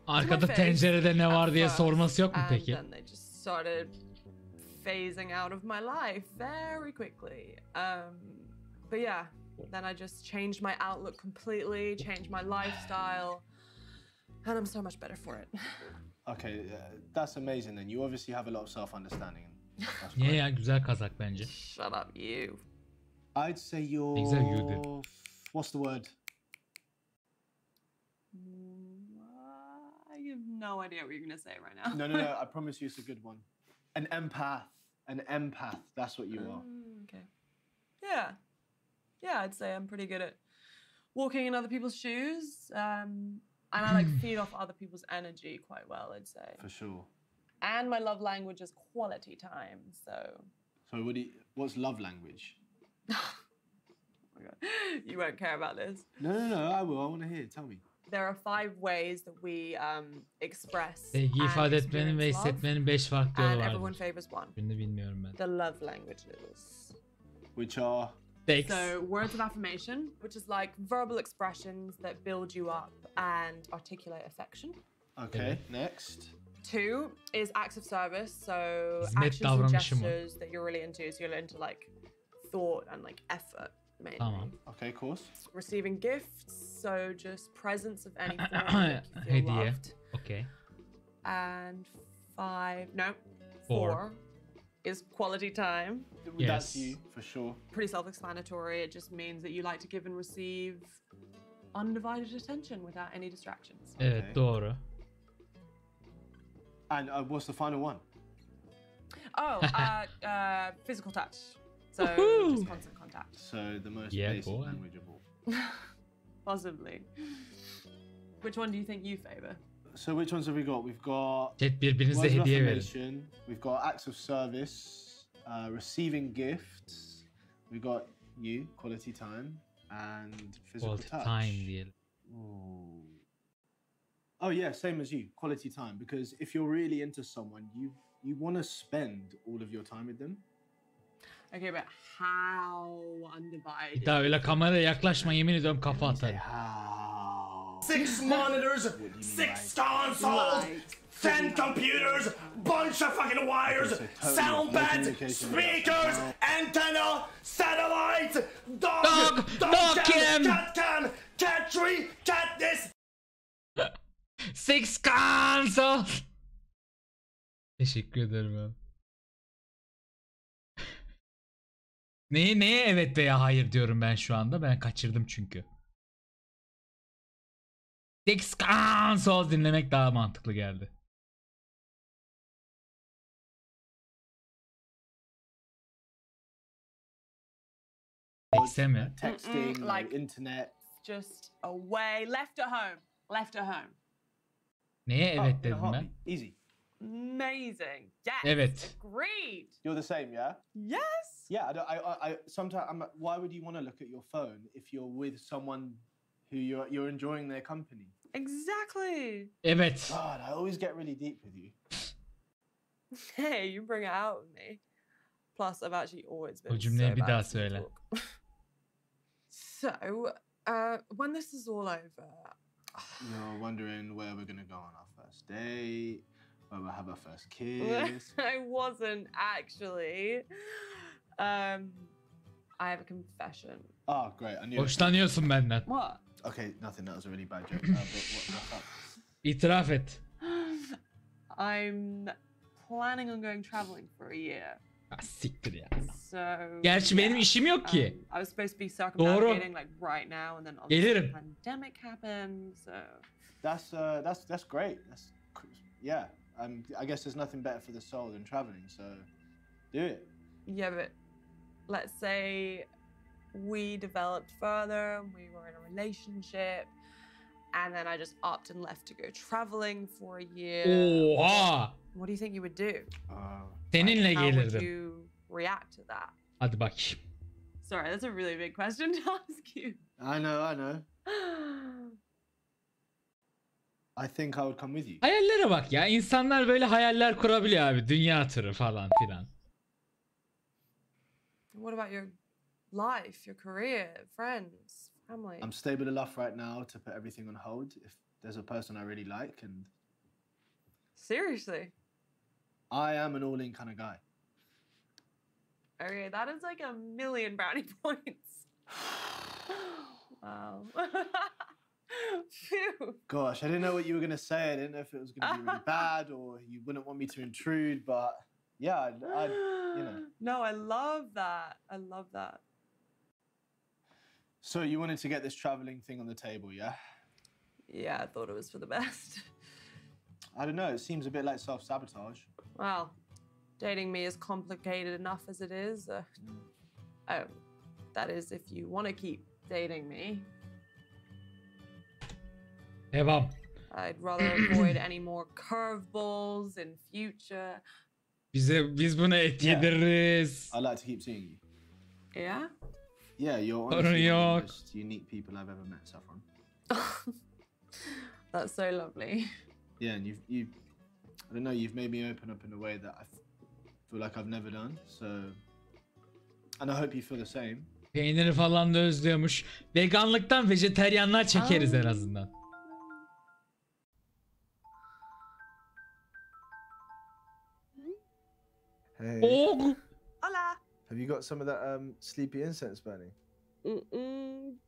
Arkada tencerede ne var diye sorması yok mu peki? And then they just started phasing out of my life very quickly. But yeah, then I just changed my outlook completely, changed my lifestyle, And I'm so much better for it. Okay, that's amazing then. You obviously have a lot of self-understanding. That's Niye great. ya, güzel kazak bence. Shut up, you. I'd say you're... Exactly. What's the word? I have no idea what you're gonna say right now. No, I promise you it's a good one. An empath. An empath, that's what you are. Okay. Yeah. Yeah, I'd say I'm pretty good at walking in other people's shoes. And I like feed off other people's energy quite well, I'd say. For sure. And my love language is quality time, so... So what's love language? Oh my God. You won't care about this. No, I will. I want to hear. Tell me. There are 5 ways that we express Sevgi and ifade etmenin ve experience love, hissetmenin 5 farklı yolu and everyone vardır. favors one. Birini bilmiyorum ben. The love languages. Which are? Thanks. So words of affirmation, which is like verbal expressions that build you up and articulate affection. Okay, next. 2 is acts of service, so Hizmet actions and davranışı mı? gestures that you're really into. So you're into like thought and like effort mainly. Tamam. Okay, of course. Receiving gifts, so just presents of any form that you feel Hediye. loved. Okay. And 4 4 is quality time. Yes. That's you, for sure. Pretty self-explanatory. It just means that you like to give and receive undivided attention without any distractions. Evet, Okay. doğru. And what's the final one? Oh, physical touch. So Woohoo! just constant contact. So the most Yeah, basic boy. language of all. Possibly. Which one do you think you favour? So which ones have we got? We've got Chat birbirinize words of hediye verin. affirmation. We've got acts of service, receiving gifts. We've got you, quality time, and physical Quality touch. time diyelim. Ooh. Oh yeah, same as you, quality time. Because if you're really into someone, you want to spend all of your time with them. Okay, but how undivided? Bir daha öyle kameraya yaklaşma, yemin ediyorum kafa atarım. How? 6 monitors, 6 consoles, 10 computers, bunch of fucking wires, Okay, so totally sound no pads, communication speakers, there. antenna, satellites, dog, Dog can, cam. cat can, cat tree, cat this. 6 console. Teşekkür ederim abi. Neye evet veya hayır diyorum ben şu anda. Ben kaçırdım çünkü. Six console dinlemek daha mantıklı geldi. Tekse mi? Texting, like internet. Just away, left at home. Left at home. Neye Oh, evet in a dedim ben? heartbeat. Easy. Amazing. Yes. Evet. Agreed. You're the same, yeah? Yes. Yeah, I sometimes why would you want to look at your phone if you're with someone who you're enjoying their company? Exactly. Evet. God, I always get really deep with you. Hey, you bring it out of me. Plus, I've actually always been O cümleyi so bir bad daha at small söyle. talk. So, when this is all over, You're wondering where we're gonna go on our first date, where we'll have our first kiss. I wasn't actually. I have a confession. Oh, great! I knew. it. Hoşlanıyorsun benden. What? Okay, nothing. That was a really bad joke. But what's up? İtiraf et. I'm planning on going traveling for a year. Ah, siktir ya. So. Gerçi benim işim yok ki. I was supposed to be circumnavigating like right now, and then obviously Gelirim. the pandemic happened. So. That's great. Yeah. I guess there's nothing better for the soul than traveling. So, do it. Yeah, but let's say we developed further and we were in a relationship, and then I just upped and left to go traveling for a year. Oha! What do you think you would do? Seninle How would gelirdim. you react to that? Hadi bakayım. Sorry, that's a really big question to ask you. I know. I think I would come with you. Hayallere bak ya. İnsanlar böyle hayaller kurabiliyor abi. Dünya turu falan filan. What about your life, your career, friends, family? I'm stable enough right now to put everything on hold. If there's a person I really like, and Seriously? I am an all-in kind of guy. Okay, that is like 1,000,000 brownie points. Wow. Phew. Gosh, I didn't know what you were going to say. I didn't know if it was going to be really bad or you wouldn't want me to intrude, but yeah, I'd you know. No, I love that. I love that. So you wanted to get this traveling thing on the table, yeah? Yeah, I thought it was for the best. I don't know, it seems a bit like self-sabotage. Well, dating me is complicated enough as it is. Oh, that is if you want to keep dating me. Devam. I'd rather avoid any more curveballs in future. Biz buna et yediririz. I'd like to keep seeing you. Yeah? Yeah, you're Sorun honestly one of yok. the most unique people I've ever met, Saffron. That's so lovely. Yeah, and you I don't know, you've made me open up in a way that I feel like I've never done, so... And I hope you feel the same. Peyniri falan da özlüyormuş. Veganlıktan vejeteryanlar çekeriz en azından. Hey. Oh! Hola! Have you got some of that sleepy incense burning?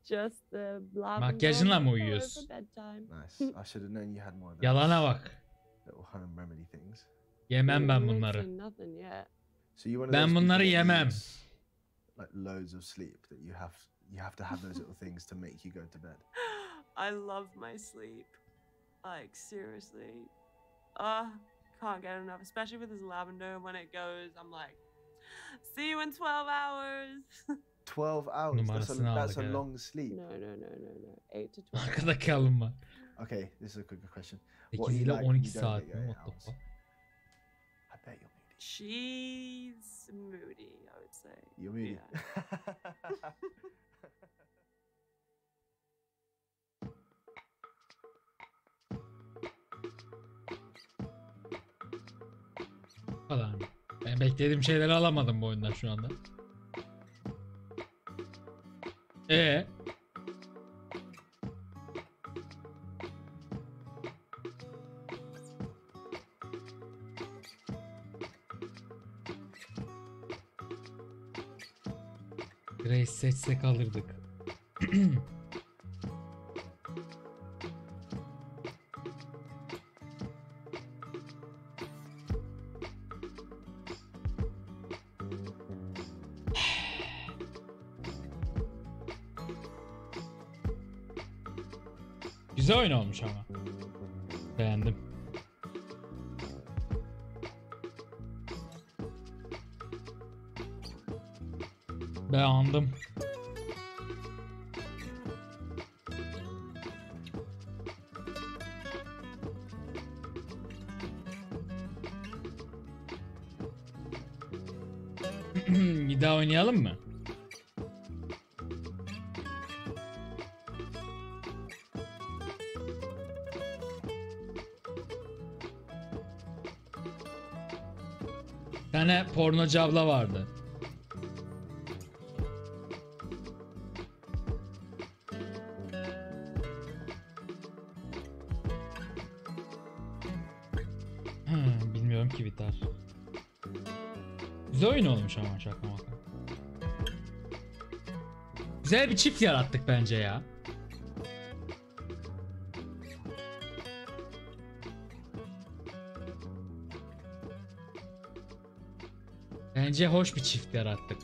Just the Makyajınla mı uyuyorsun? Nice. I should have known you had more of those Yalana bak. little home remedy things. Yemem ben bunları. So you one of Ben those bunları people that yemem. needs, like loads of sleep that you have to have those little things to make you go to bed. I love my sleep. Like, seriously. Can't get enough, especially with this lavender. When it goes, I'm like, see you in 12 hours. 12 hours. Numarasını That's a aldık, evet. long sleep. No. 8 to 12. Arkada kalın var. Okay, this is a quick question. 8 ile 12 saat mi? What the fuck? I bet you're moody. She's moody, I would say. You're moody. Yeah. Bu kadar mı? Ben beklediğim şeyleri alamadım bu oyundan şu anda. Grace seçsek alırdık. Güzel oyun olmuş ama. Beğendim. Beğendim. Bir daha oynayalım mı? Bir tane pornocu abla vardı. Bilmiyorum ki biter. Güzel oyun olmuş ama şaka maka. Güzel bir çift yarattık bence ya. Bence hoş bir çift yarattık.